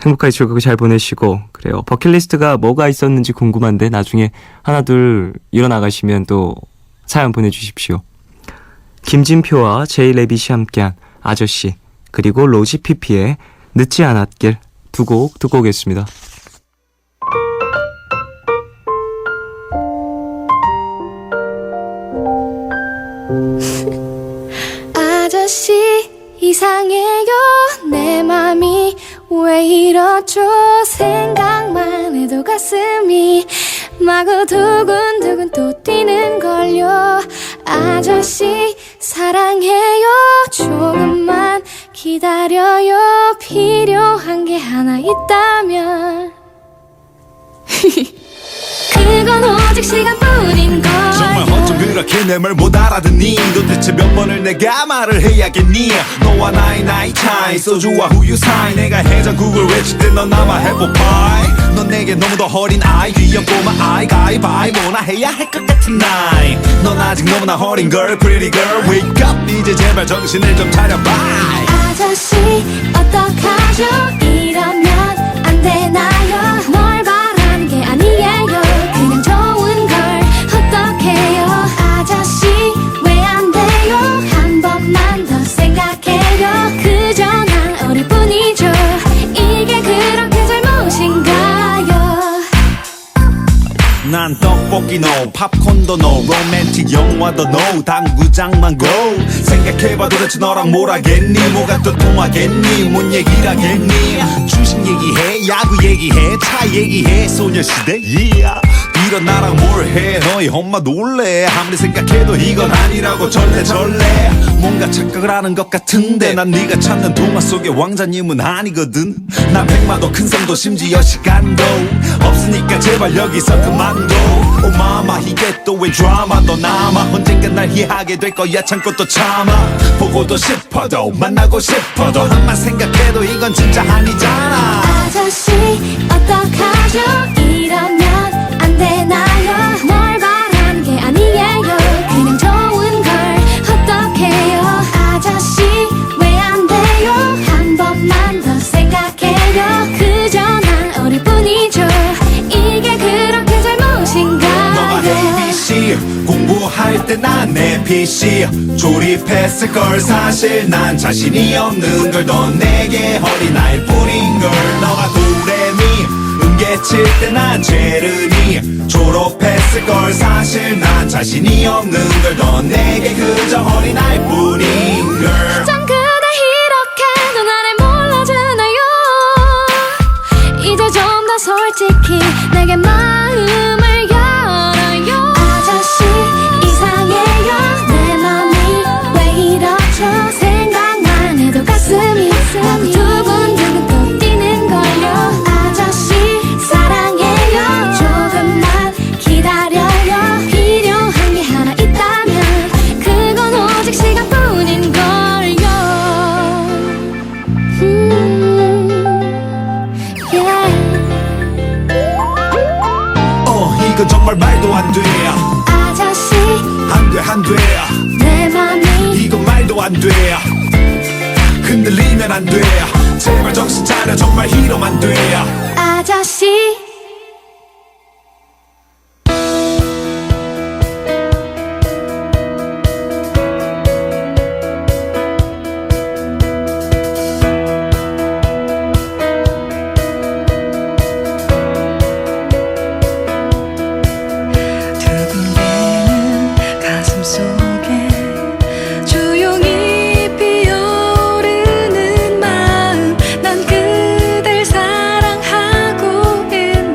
행복하게 즐겁게 잘 보내시고 그래요. 버킷리스트가 뭐가 있었는지 궁금한데 나중에 하나 둘 일어나가시면 또 사연 보내주십시오. 김진표와 제이레빗이 함께한 아저씨, 그리고 로지피피의 늦지 않았길 두 곡 듣고 오겠습니다. 아저씨 이상해요 내 맘이 왜 이렇죠 생각만 해도 가슴이 마구 두근두근 또 뛰는걸요 아저씨 사랑해요 조금만 기다려요 필요한 게 하나 있다면 그건 오직 시간뿐인걸 정말 어쩜 그렇게 내 말 못 알아듣니 도대체 몇 번을 내가 말을 해야겠니 너와 나의 차이 소주와 우유 사이 내가 해장국을 외칠 때 넌 아마 해보파이 넌 내게 너무 더 어린 아이 귀엽고만 아이 가위바위보나 해야 할 것 같은 나이 넌 아직 너무나 어린 걸 pretty girl wake up 이제 제발 정신을 좀 차려봐 아저씨 어떡하죠 이러면 안 되나요 뭘 바라는 게 아니에요 그냥 좋은 걸 어떡해요 아저씨 왜 안 돼요 한 번만 더 생각해요 그저 난 어릴 뿐이죠 이게 그렇게 잘못인가요 난 떡볶이 no 팝콘도 no 로맨틱 영화도 no 당구장만 go 생각해봐 도대체 너랑 뭘 하겠니 뭐가 또 통하겠니 뭔 얘기를 하겠니 주식 얘기해 야구 얘기해 차 얘기해 소녀시대 yeah 이런 나랑 뭘 해 너희 엄마 놀래 아무리 생각해도 이건 아니라고 절대 뭔가 착각을 하는 것 같은데 난 네가 찾는 동화 속의 왕자님은 아니거든 난 백마도 큰 섬도 심지어 시간도 없으니까 제발 여기서 그만둬 오마마 이게 또 왜 드라마도 남아 언젠간 날 이해하게 될 거야 참고 또 참아 보고도 싶어도 만나고 싶어도 한만 생각해도 이건 진짜 아니잖아 아저씨 어떡하죠 이러면 안 되나요 뭘 바라는 게 아니에요 그냥 좋은 걸 어떡해요 아저씨 왜 안 돼요 한 번만 더 생각해요 그저 난 어릴 뿐이죠 이게 그렇게 잘못인가요 너가 ABC 공부할 때 난 내 PC 조립했을걸 사실 난 자신이 없는 걸 넌 내게 어린아이일 뿐인걸 너가 도레미 음계칠 때 난 제르니 졸업했을걸 사실 난 자신이 없는 걸 넌 내게 그저 어린아이일 뿐인걸 전 그대 이렇게도 나를 몰라주나요 이제 좀 더 솔직히 내게 마음을 열어요 아저씨 이상해요 내 맘이 왜 이렇죠 생각만 해도 가슴이 너무 두근두근 또 뛰는걸요 아저씨 사랑해요 조금만 기다려요 필요한 게 하나 있다면 그건 오직 시간뿐인걸요 이건 정말 말도 안 돼 아저씨 안 돼 내 맘이 이건 말도 안 돼 흔들리면 안 돼 제발 정신 차려 정말 이러면 안 돼 아저씨 두근대는 가슴 속에 조용히 피어오르는 마음 난 그댈 사랑하고 있는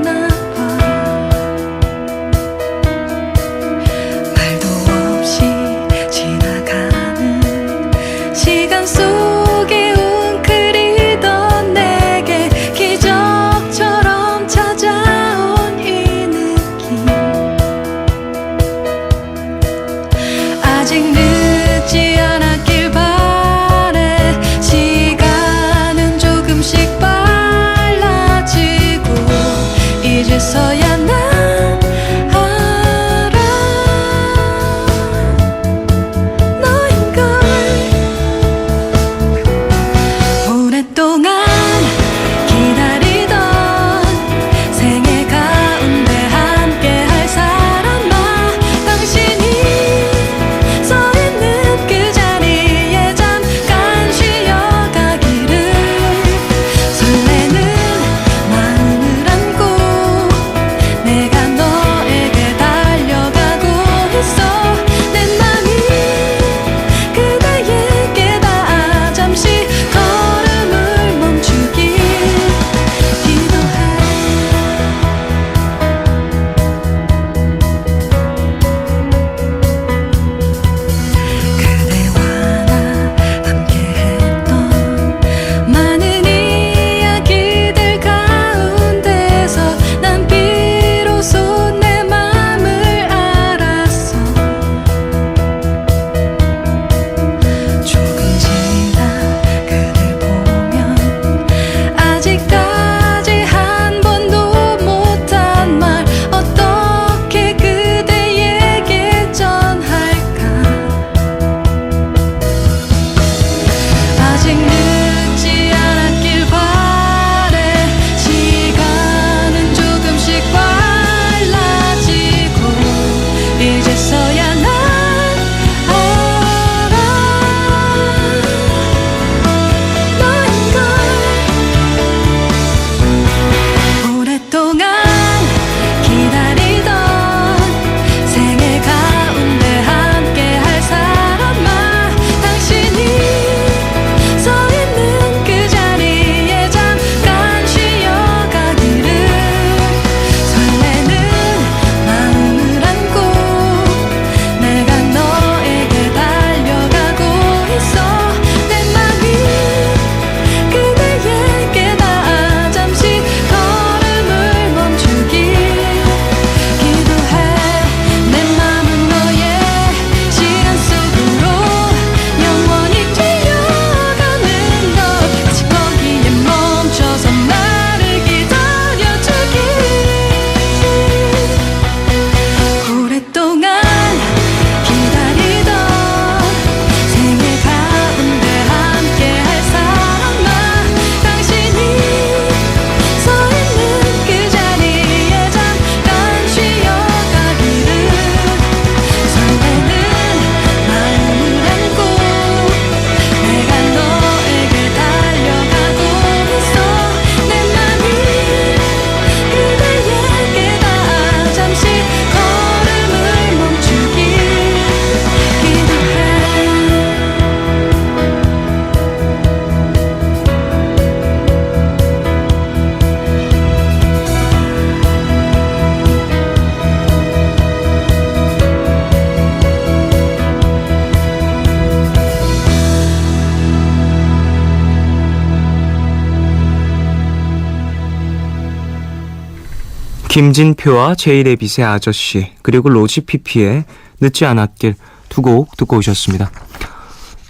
김진표와 제이레빗의 아저씨, 그리고 로지피피의 늦지 않았길 두 곡 듣고 오셨습니다.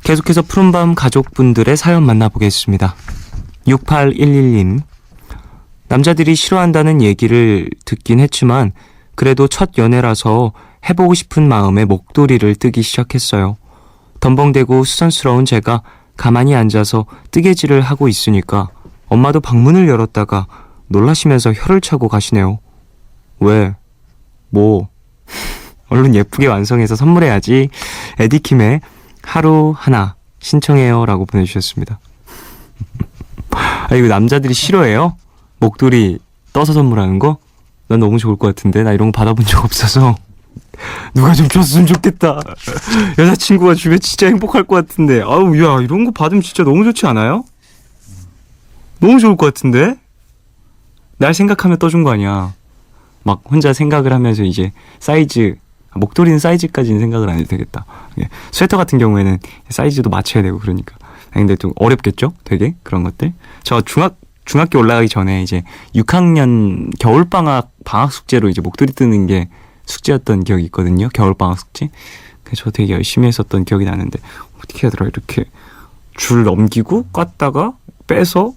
계속해서 푸른밤 가족분들의 사연 만나보겠습니다. 6811님, 남자들이 싫어한다는 얘기를 듣긴 했지만 그래도 첫 연애라서 해보고 싶은 마음에 목도리를 뜨기 시작했어요. 덤벙대고 수선스러운 제가 가만히 앉아서 뜨개질을 하고 있으니까 엄마도 방문을 열었다가 놀라시면서 혀를 차고 가시네요. 왜? 뭐? 얼른 예쁘게 완성해서 선물해야지. 에디킴의 하루 하나 신청해요 라고 보내주셨습니다. 아, 이거 남자들이 싫어해요? 목도리 떠서 선물하는 거? 난 너무 좋을 것 같은데. 나 이런 거 받아본 적 없어서 누가 좀 줬으면 좋겠다. 여자친구가 주면 진짜 행복할 것 같은데. 아우, 야, 이런 거 받으면 진짜 너무 좋지 않아요? 너무 좋을 것 같은데? 날 생각하며 떠준 거 아니야. 막 혼자 생각을 하면서 이제 사이즈, 목도리는 사이즈까지는 생각을 안 해도 되겠다. 스웨터 같은 경우에는 사이즈도 맞춰야 되고 그러니까. 근데 좀 어렵겠죠? 되게 그런 것들. 저 중학교 올라가기 전에 이제 6학년 겨울방학 숙제로 이제 목도리 뜨는 게 숙제였던 기억이 있거든요. 겨울방학 숙제. 그래서 저 되게 열심히 했었던 기억이 나는데 어떻게 하더라. 이렇게 줄 넘기고 깠다가 빼서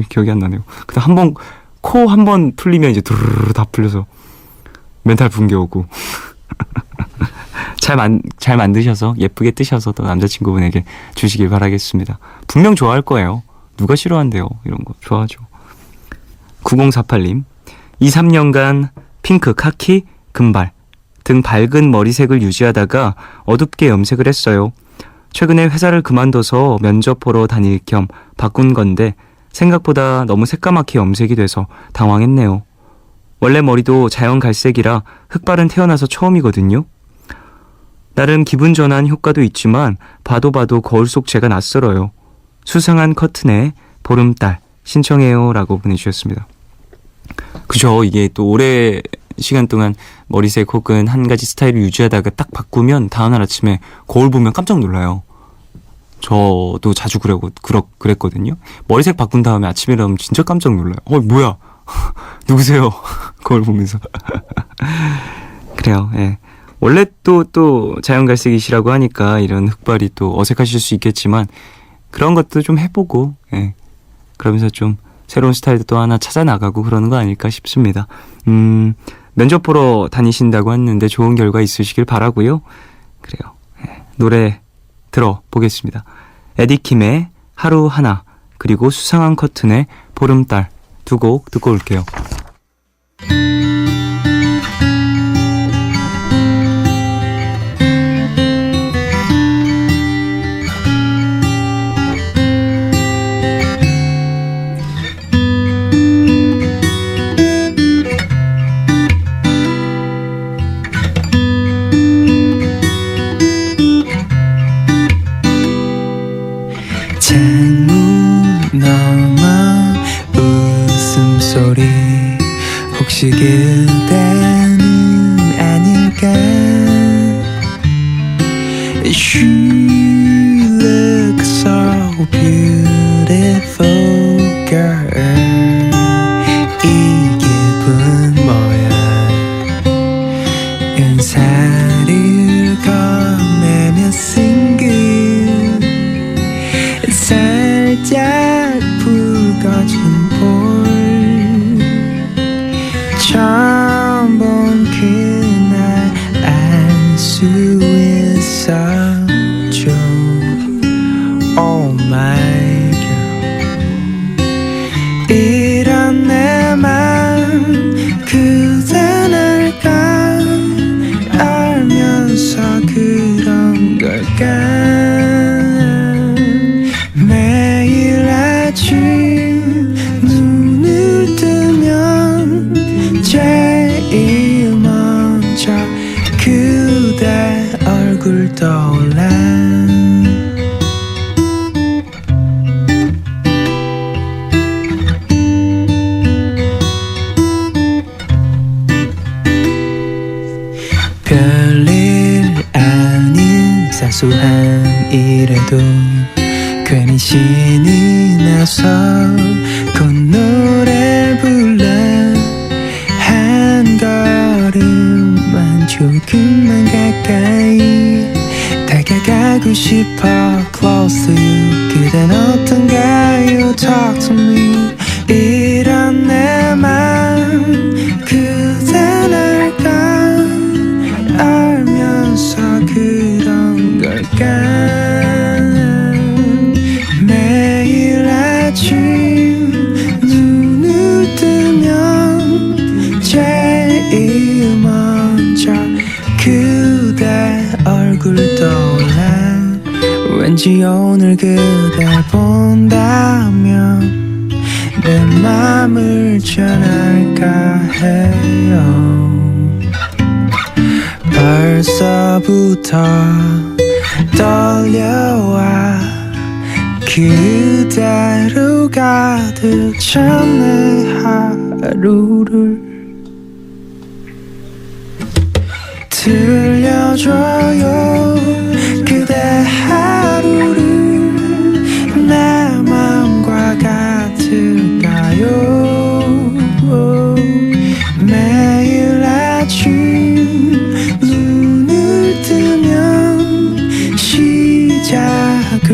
기억이 안 나네요. 근데 코 한 번 풀리면 이제 두루루루 다 풀려서 멘탈 붕괴 오고. 잘 만드셔서 예쁘게 뜨셔서 또 남자친구분에게 주시길 바라겠습니다. 분명 좋아할 거예요. 누가 싫어한대요. 이런 거 좋아하죠. 9048님, 2-3년간 핑크, 카키, 금발 등 밝은 머리색을 유지하다가 어둡게 염색을 했어요. 최근에 회사를 그만둬서 면접 보러 다닐 겸 바꾼 건데 생각보다 너무 새까맣게 염색이 돼서 당황했네요. 원래 머리도 자연 갈색이라 흑발은 태어나서 처음이거든요. 나름 기분 전환 효과도 있지만 봐도 거울 속 제가 낯설어요. 수상한 커튼에 보름달 신청해요 라고 보내주셨습니다. 그죠. 이게 또 오래 시간 동안 머리색 혹은 한 가지 스타일을 유지하다가 딱 바꾸면 다음날 아침에 거울 보면 깜짝 놀라요. 저도 자주 그랬거든요. 머리색 바꾼 다음에 아침에 일어나면 진짜 깜짝 놀라요. 뭐야? 누구세요? 거울 보면서. 그래요. 예. 원래 또 자연갈색이시라고 하니까 이런 흑발이 또 어색하실 수 있겠지만 그런 것도 좀 해보고, 예. 그러면서 좀 새로운 스타일도 또 하나 찾아나가고 그러는 거 아닐까 싶습니다. 면접 보러 다니신다고 했는데 좋은 결과 있으시길 바라고요. 그래요. 예. 노래 들어보겠습니다. 에디킴의 하루 하나, 그리고 수상한 커튼의 보름달 두 곡 듣고 올게요. 창문 너머 웃음소리 혹시 그대는 아닐까. She looks so beautiful girl. 이 기분 뭐야. 은사를 건네며 싱글 살짝 붉어진 볼 처음 본 그날 알 수 있었죠. Oh my girl. 이런 내 맘 그댄 알까. 알면서 그런 걸까. 매일 아침 눈을 뜨면 제일 먼저 그대 얼굴 떠올라. 별일 아닌 사소한 일에도 괜히 신이 나서 그 노래 불러 안고 싶어 close to you 그댄 어떤가요 talk to me 이런 내 맘 그댄 알까 알면서 그런 걸까 매일 아침 눈을 뜨면 제일 먼저 그대 얼굴 떠올라 왠지 오늘 그댈 본다면 내 맘을 전할까 해요 벌써부터 떨려와 그대로 가득 찬 내 하루를 들려줘요 그대 하루를 내 맘과 같을까요 매일 아침 눈을 뜨면 시작은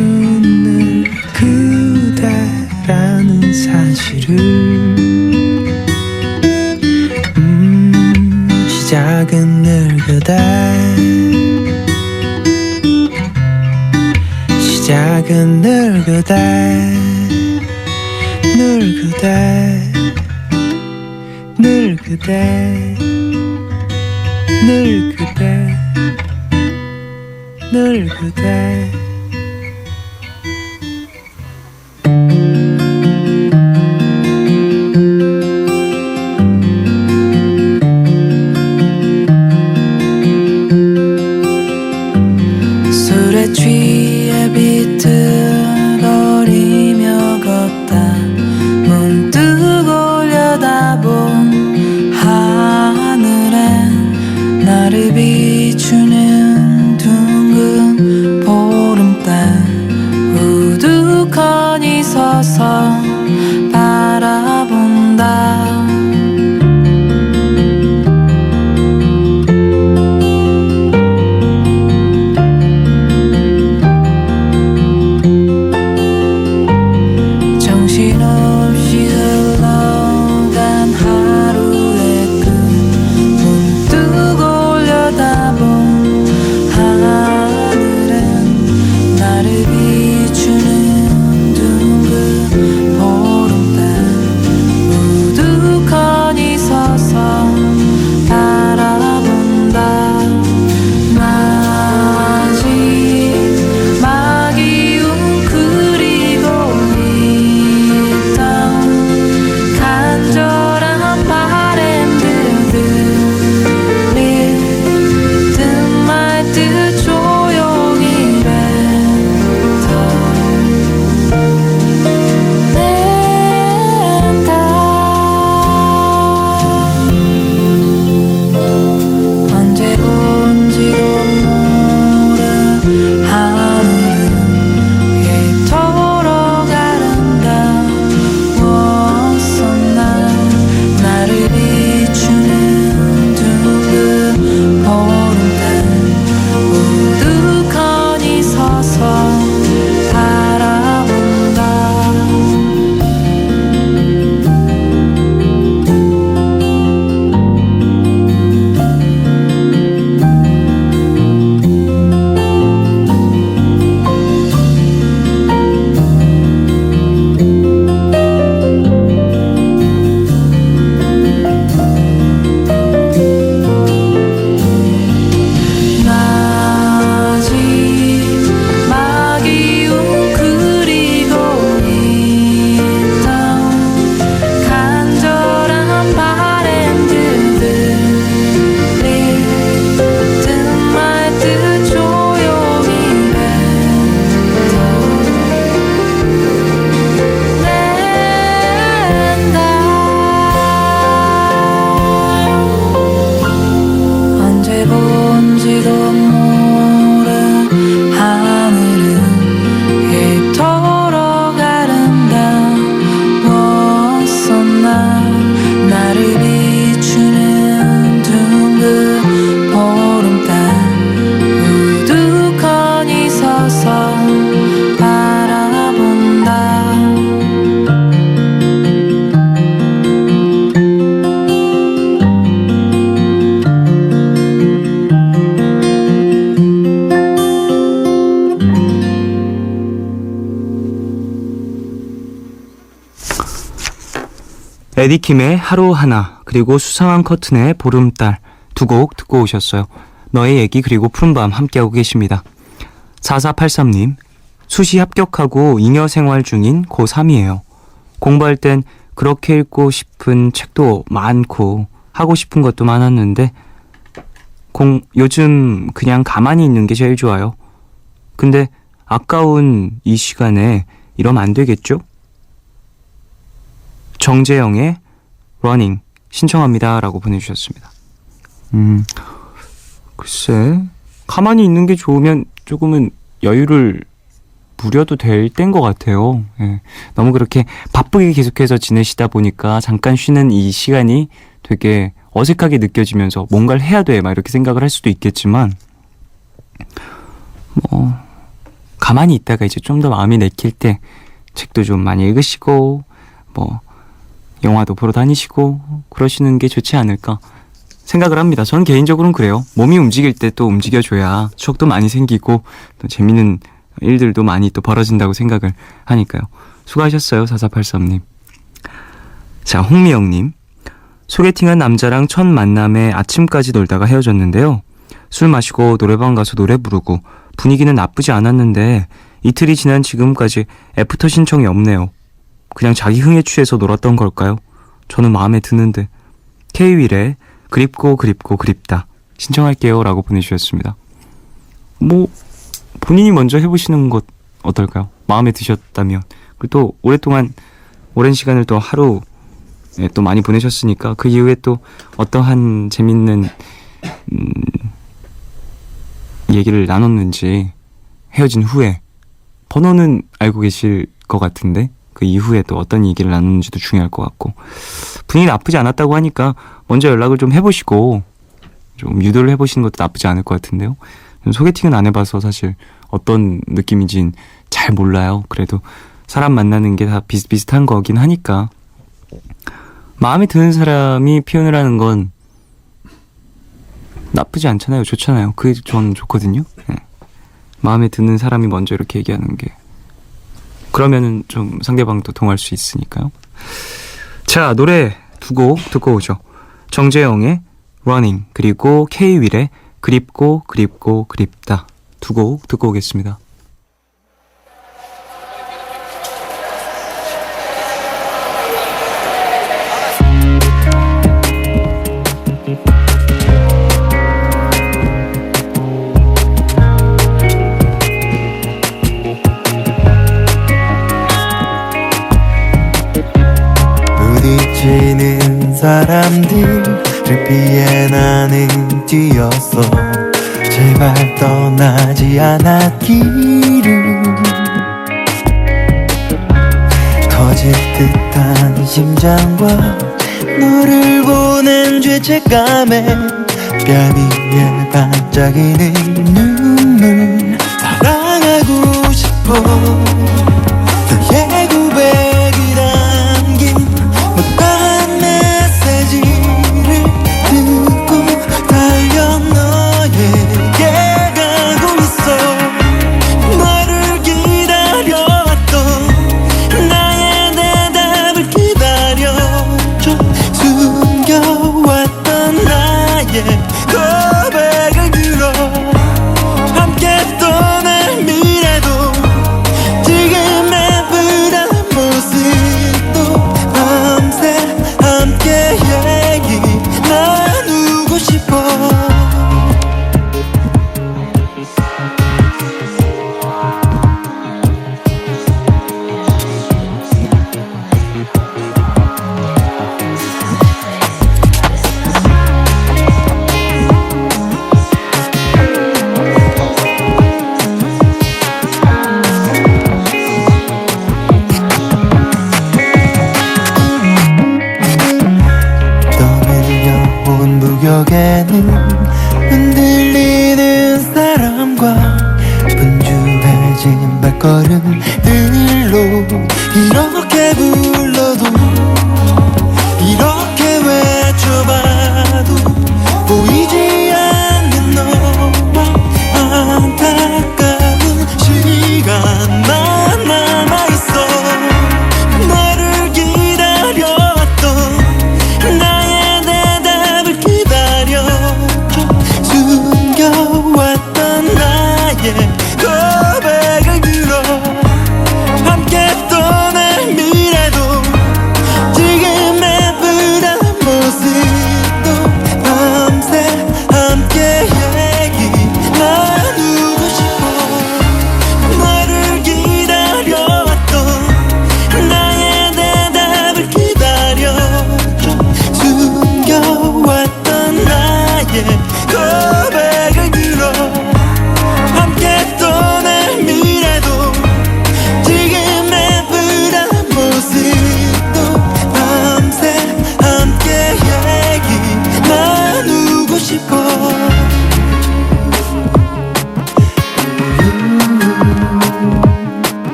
늘 그대라는 사실을 시작은 늘 그대 시작은 늘 그대 늘 그대 늘 그대 늘 그대 늘 그대 술에 취해 비틀거리며 걷다 문득 올려다본 하늘엔 나를 비추는 둥근 보름 에디킴의 하루 하나, 그리고 수상한 커튼의 보름달 두 곡 듣고 오셨어요. 너의 얘기 그리고 푸른밤 함께하고 계십니다. 4483님, 수시 합격하고 잉여 생활 중인 고3이에요. 공부할 땐 그렇게 읽고 싶은 책도 많고 하고 싶은 것도 많았는데 요즘 그냥 가만히 있는 게 제일 좋아요. 근데 아까운 이 시간에 이러면 안 되겠죠? 정재영의 러닝 신청합니다 라고 보내주셨습니다. 글쎄, 가만히 있는 게 좋으면 조금은 여유를 부려도 될 때인 것 같아요. 예. 너무 그렇게 바쁘게 계속해서 지내시다 보니까 잠깐 쉬는 이 시간이 되게 어색하게 느껴지면서 뭔가를 해야 돼 막 이렇게 생각을 할 수도 있겠지만 가만히 있다가 이제 좀 더 마음이 내킬 때 책도 좀 많이 읽으시고 영화도 보러 다니시고 그러시는 게 좋지 않을까 생각을 합니다. 전 개인적으로는 그래요. 몸이 움직일 때 또 움직여줘야 추억도 많이 생기고 또 재밌는 일들도 많이 또 벌어진다고 생각을 하니까요. 수고하셨어요, 4483님. 자, 홍미영님. 소개팅한 남자랑 첫 만남에 아침까지 놀다가 헤어졌는데요. 술 마시고 노래방 가서 노래 부르고 분위기는 나쁘지 않았는데 이틀이 지난 지금까지 애프터 신청이 없네요. 그냥 자기 흥에 취해서 놀았던 걸까요? 저는 마음에 드는데. K-윌의 그립고 그립고 그립다 신청할게요 라고 보내주셨습니다. 본인이 먼저 해보시는 것 어떨까요? 마음에 드셨다면. 그리고 또 오랜 시간을 또 하루 또 많이 보내셨으니까 그 이후에 또 어떠한 재밌는 얘기를 나눴는지 헤어진 후에 번호는 알고 계실 것 같은데 그 이후에 또 어떤 얘기를 나눴는지도 중요할 것 같고 분위기 나쁘지 않았다고 하니까 먼저 연락을 좀 해보시고 좀 유도를 해보시는 것도 나쁘지 않을 것 같은데요. 소개팅은 안 해봐서 사실 어떤 느낌인지는 잘 몰라요. 그래도 사람 만나는 게 다 비슷비슷한 거긴 하니까 마음에 드는 사람이 표현을 하는 건 나쁘지 않잖아요. 좋잖아요. 그게 전 좋거든요. 네. 마음에 드는 사람이 먼저 이렇게 얘기하는 게 그러면은 좀 상대방도 동할 수 있으니까요. 자, 노래 두 곡 듣고 오죠. 정재영의 러닝 그리고 K-윌의 그립고 그립고 그립다 두 곡 듣고 오겠습니다. 부딪히는 사람들을 피해 나는 뛰었어. 제발 떠나지 않았기를. 터질 듯한 심장과 너를 보낸 죄책감에 뺨 위에 반짝이는 눈물. 사랑하고 싶어. 너의 고백이 담긴 못다한 메시지를 듣고 달려 너에게 가고 있어. 너를 기다려왔던 나의 대답을 기다려줘. 숨겨왔던 나의 고백을 들어. 함께 떠날 미래도 지금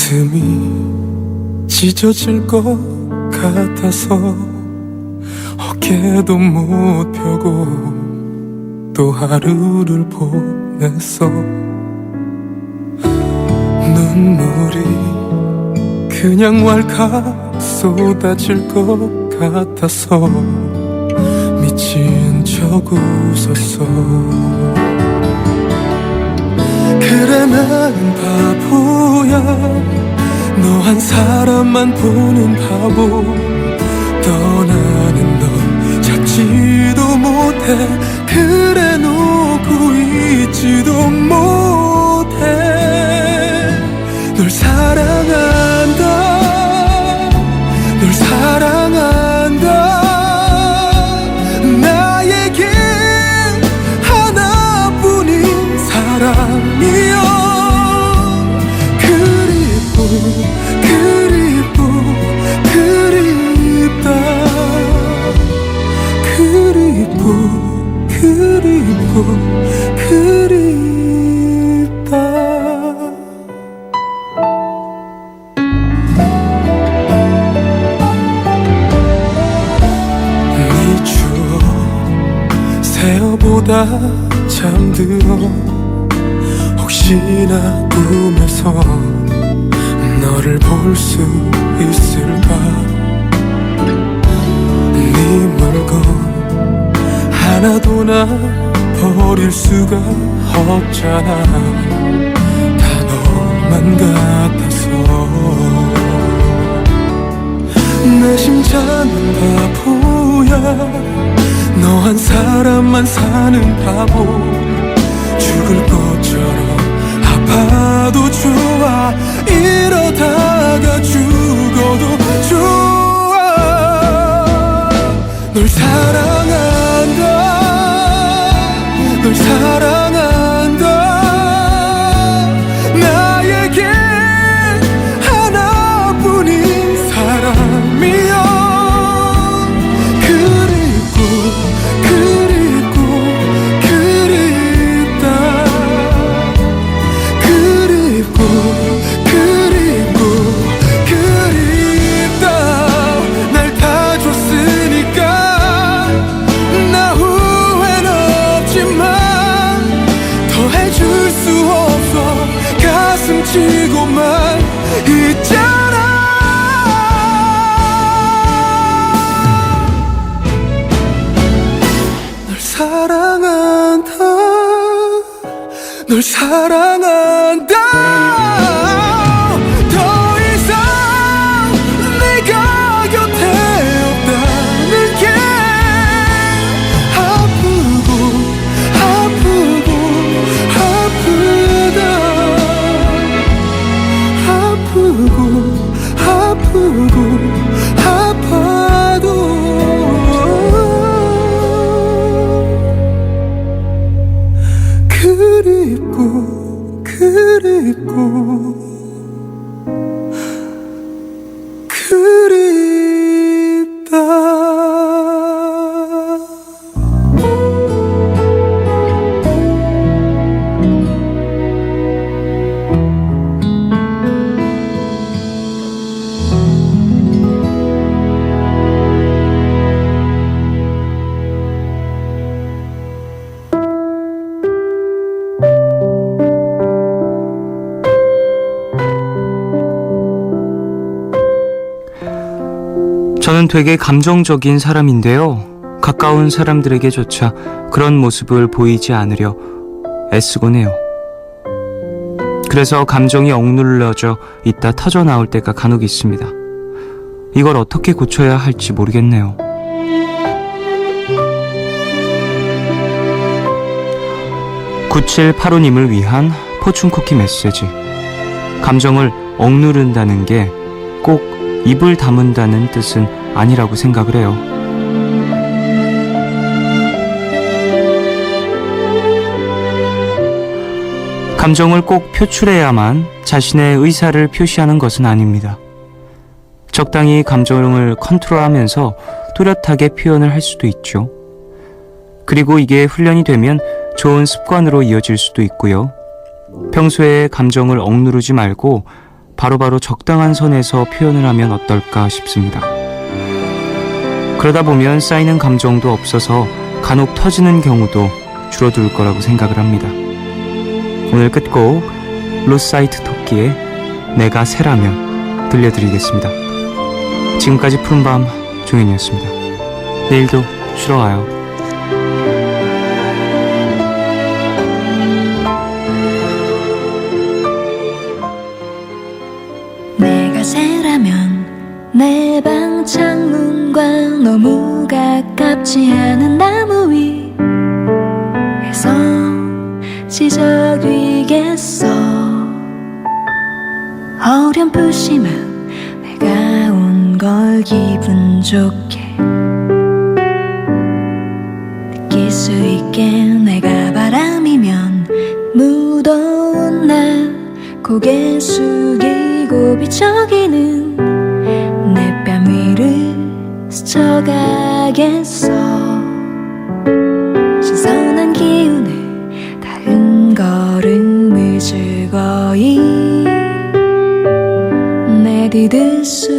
가슴이 찢어질 것 같아서 어깨도 못 펴고 또 하루를 보냈어. 눈물이 그냥 왈칵 쏟아질 것 같아서 미친 척 웃었어. 그래 나는 바보야. 너 한 사람만 보는 바보. 떠나는 너 찾지도 못해. 그래 놓고 있지도 못해. 널 사랑한다. 널 사랑한다. 나에겐 하나뿐인 사랑이여. 그립고 그립고 그립다. 그립고 그립고 그립다. 네 추억 새어보다 잠들어. 혹시나 꿈에서 너를 볼 수 있을까. 네 물건 하나도 나 버릴 수가 없잖아. 다 너만 같아서. 내 심장은 바보야. 너 한 사람만 사는 바보. 죽을 것처럼 아파도 좋아. 이러다가 죽어도 좋아. 널 사랑한다. 널 사랑한다. 나에겐 하나뿐인 사람이여. 그립고 그립고 그립다. 그립고 그립고 그립다. 날 다 줬으니까 나 후회는 없지만 더 해줄 수 없어. 가슴 치고만 있잖아. 널 사랑한다. 널 사랑한다. 더 이상 내가 곁에 없다는 게 아프고 아프고 아프다. 아프고 아프고 아파도 그립고 그립고 그립다. 저는 되게 감정적인 사람인데요. 가까운 사람들에게조차 그런 모습을 보이지 않으려 애쓰곤 해요. 그래서 감정이 억눌러져 있다 터져나올 때가 간혹 있습니다. 이걸 어떻게 고쳐야 할지 모르겠네요. (9785님을) 위한 포춘쿠키 메시지. 감정을 억누른다는 게 꼭 입을 다문다는 뜻은 아니라고 생각을 해요. 감정을 꼭 표출해야만 자신의 의사를 표시하는 것은 아닙니다. 적당히 감정을 컨트롤하면서 뚜렷하게 표현을 할 수도 있죠. 그리고 이게 훈련이 되면 좋은 습관으로 이어질 수도 있고요. 평소에 감정을 억누르지 말고 바로바로 적당한 선에서 표현을 하면 어떨까 싶습니다. 그러다 보면 쌓이는 감정도 없어서 간혹 터지는 경우도 줄어들 거라고 생각을 합니다. 오늘 끝곡 로스사이트 토끼의 내가 새라면 들려드리겠습니다. 지금까지 푸른밤 종현이었습니다. 내일도 쉬러 와요. 내가 새라면 내 방 창문과 너무 가깝지 않은 나무 위에서 지저귀겠어. 어렴풋이만 내가 온 걸 기분 좋게 느낄 수 있게 내가 바람이면 무더운 날 고개 숙이고 비춰기는 내 뺨 위를 스쳐가겠어. 신선한 기운에 닿은 걸음을 즐거이 내디딜 수